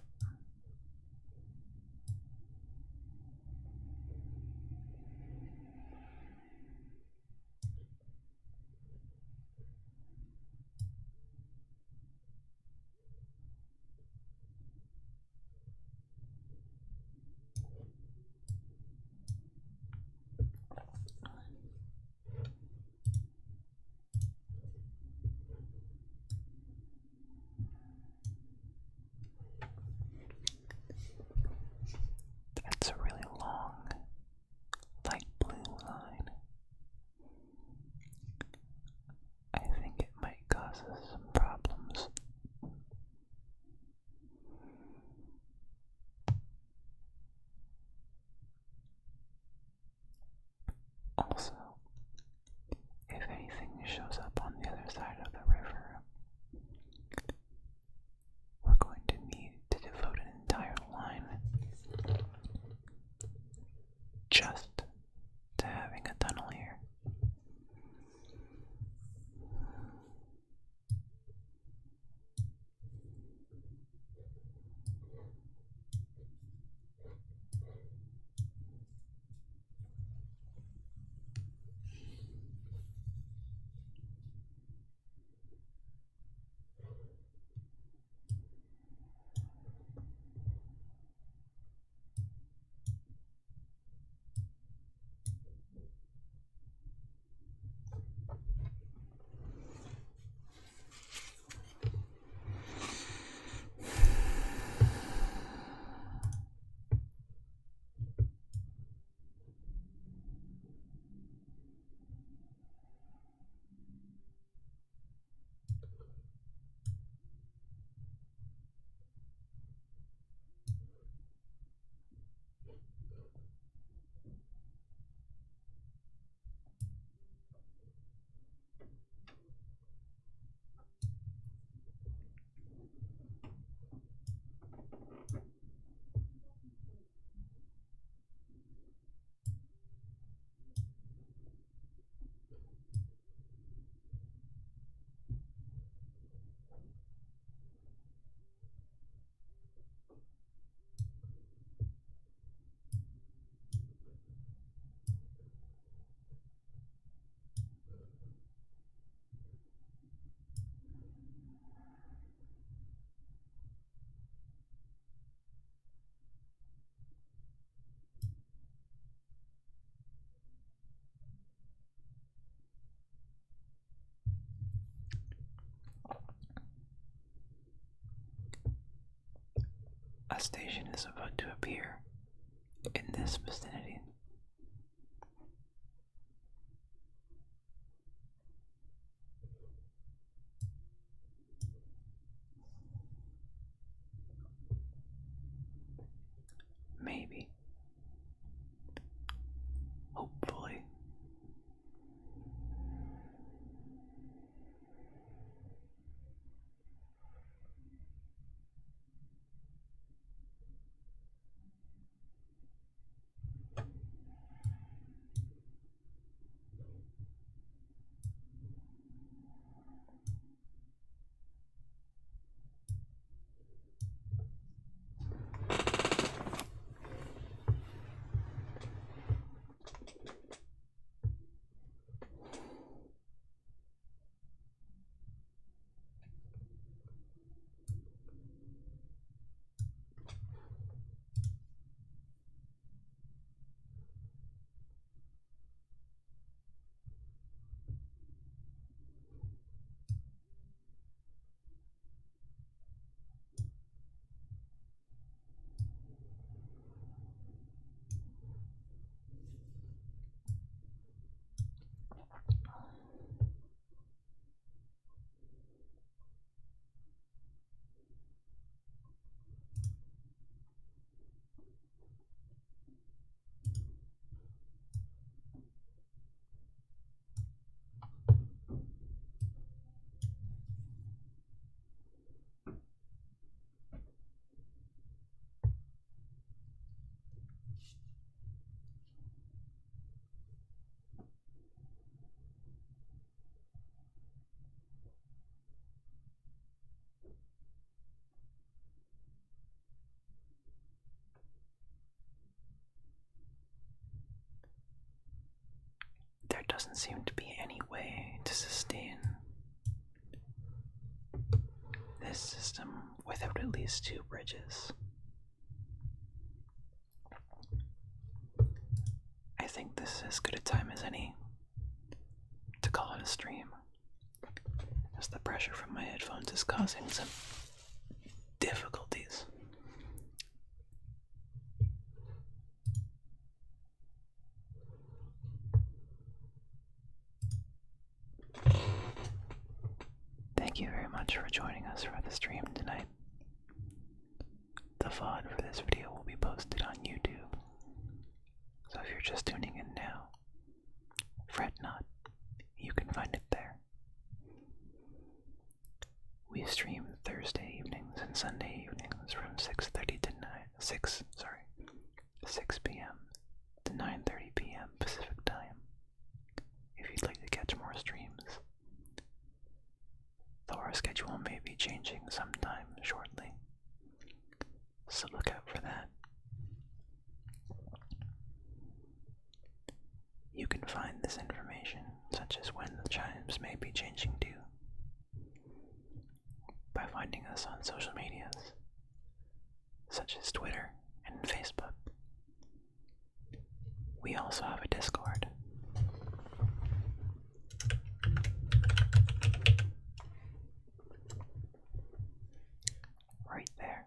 [SPEAKER 1] a station is about to appear in this vicinity. Maybe. Hopefully. There doesn't seem to be any way to sustain this system without at least 2 bridges. I think this is as good a time as any to call it a stream, as the pressure from my headphones is causing some difficulties. Thank you very much for joining us for the stream tonight. The VOD for this video will be posted on YouTube, so if you're just tuning in now, fret not, you can find it there. We stream Thursday evenings and Sunday evenings from 6 p.m. to 9:30 p.m. Pacific time. If you'd like to catch more streams, though our schedule may be changing sometime shortly, so look out for that. You can find this information, such as when the chimes may be changing to, by finding us on social medias, such as Twitter and Facebook. We also have a Discord. Right there,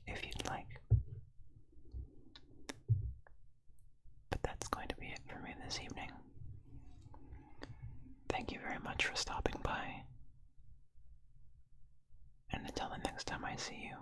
[SPEAKER 1] if you'd like. But that's going to be it for me this evening. Thank you very much for stopping by. And until the next time I see you,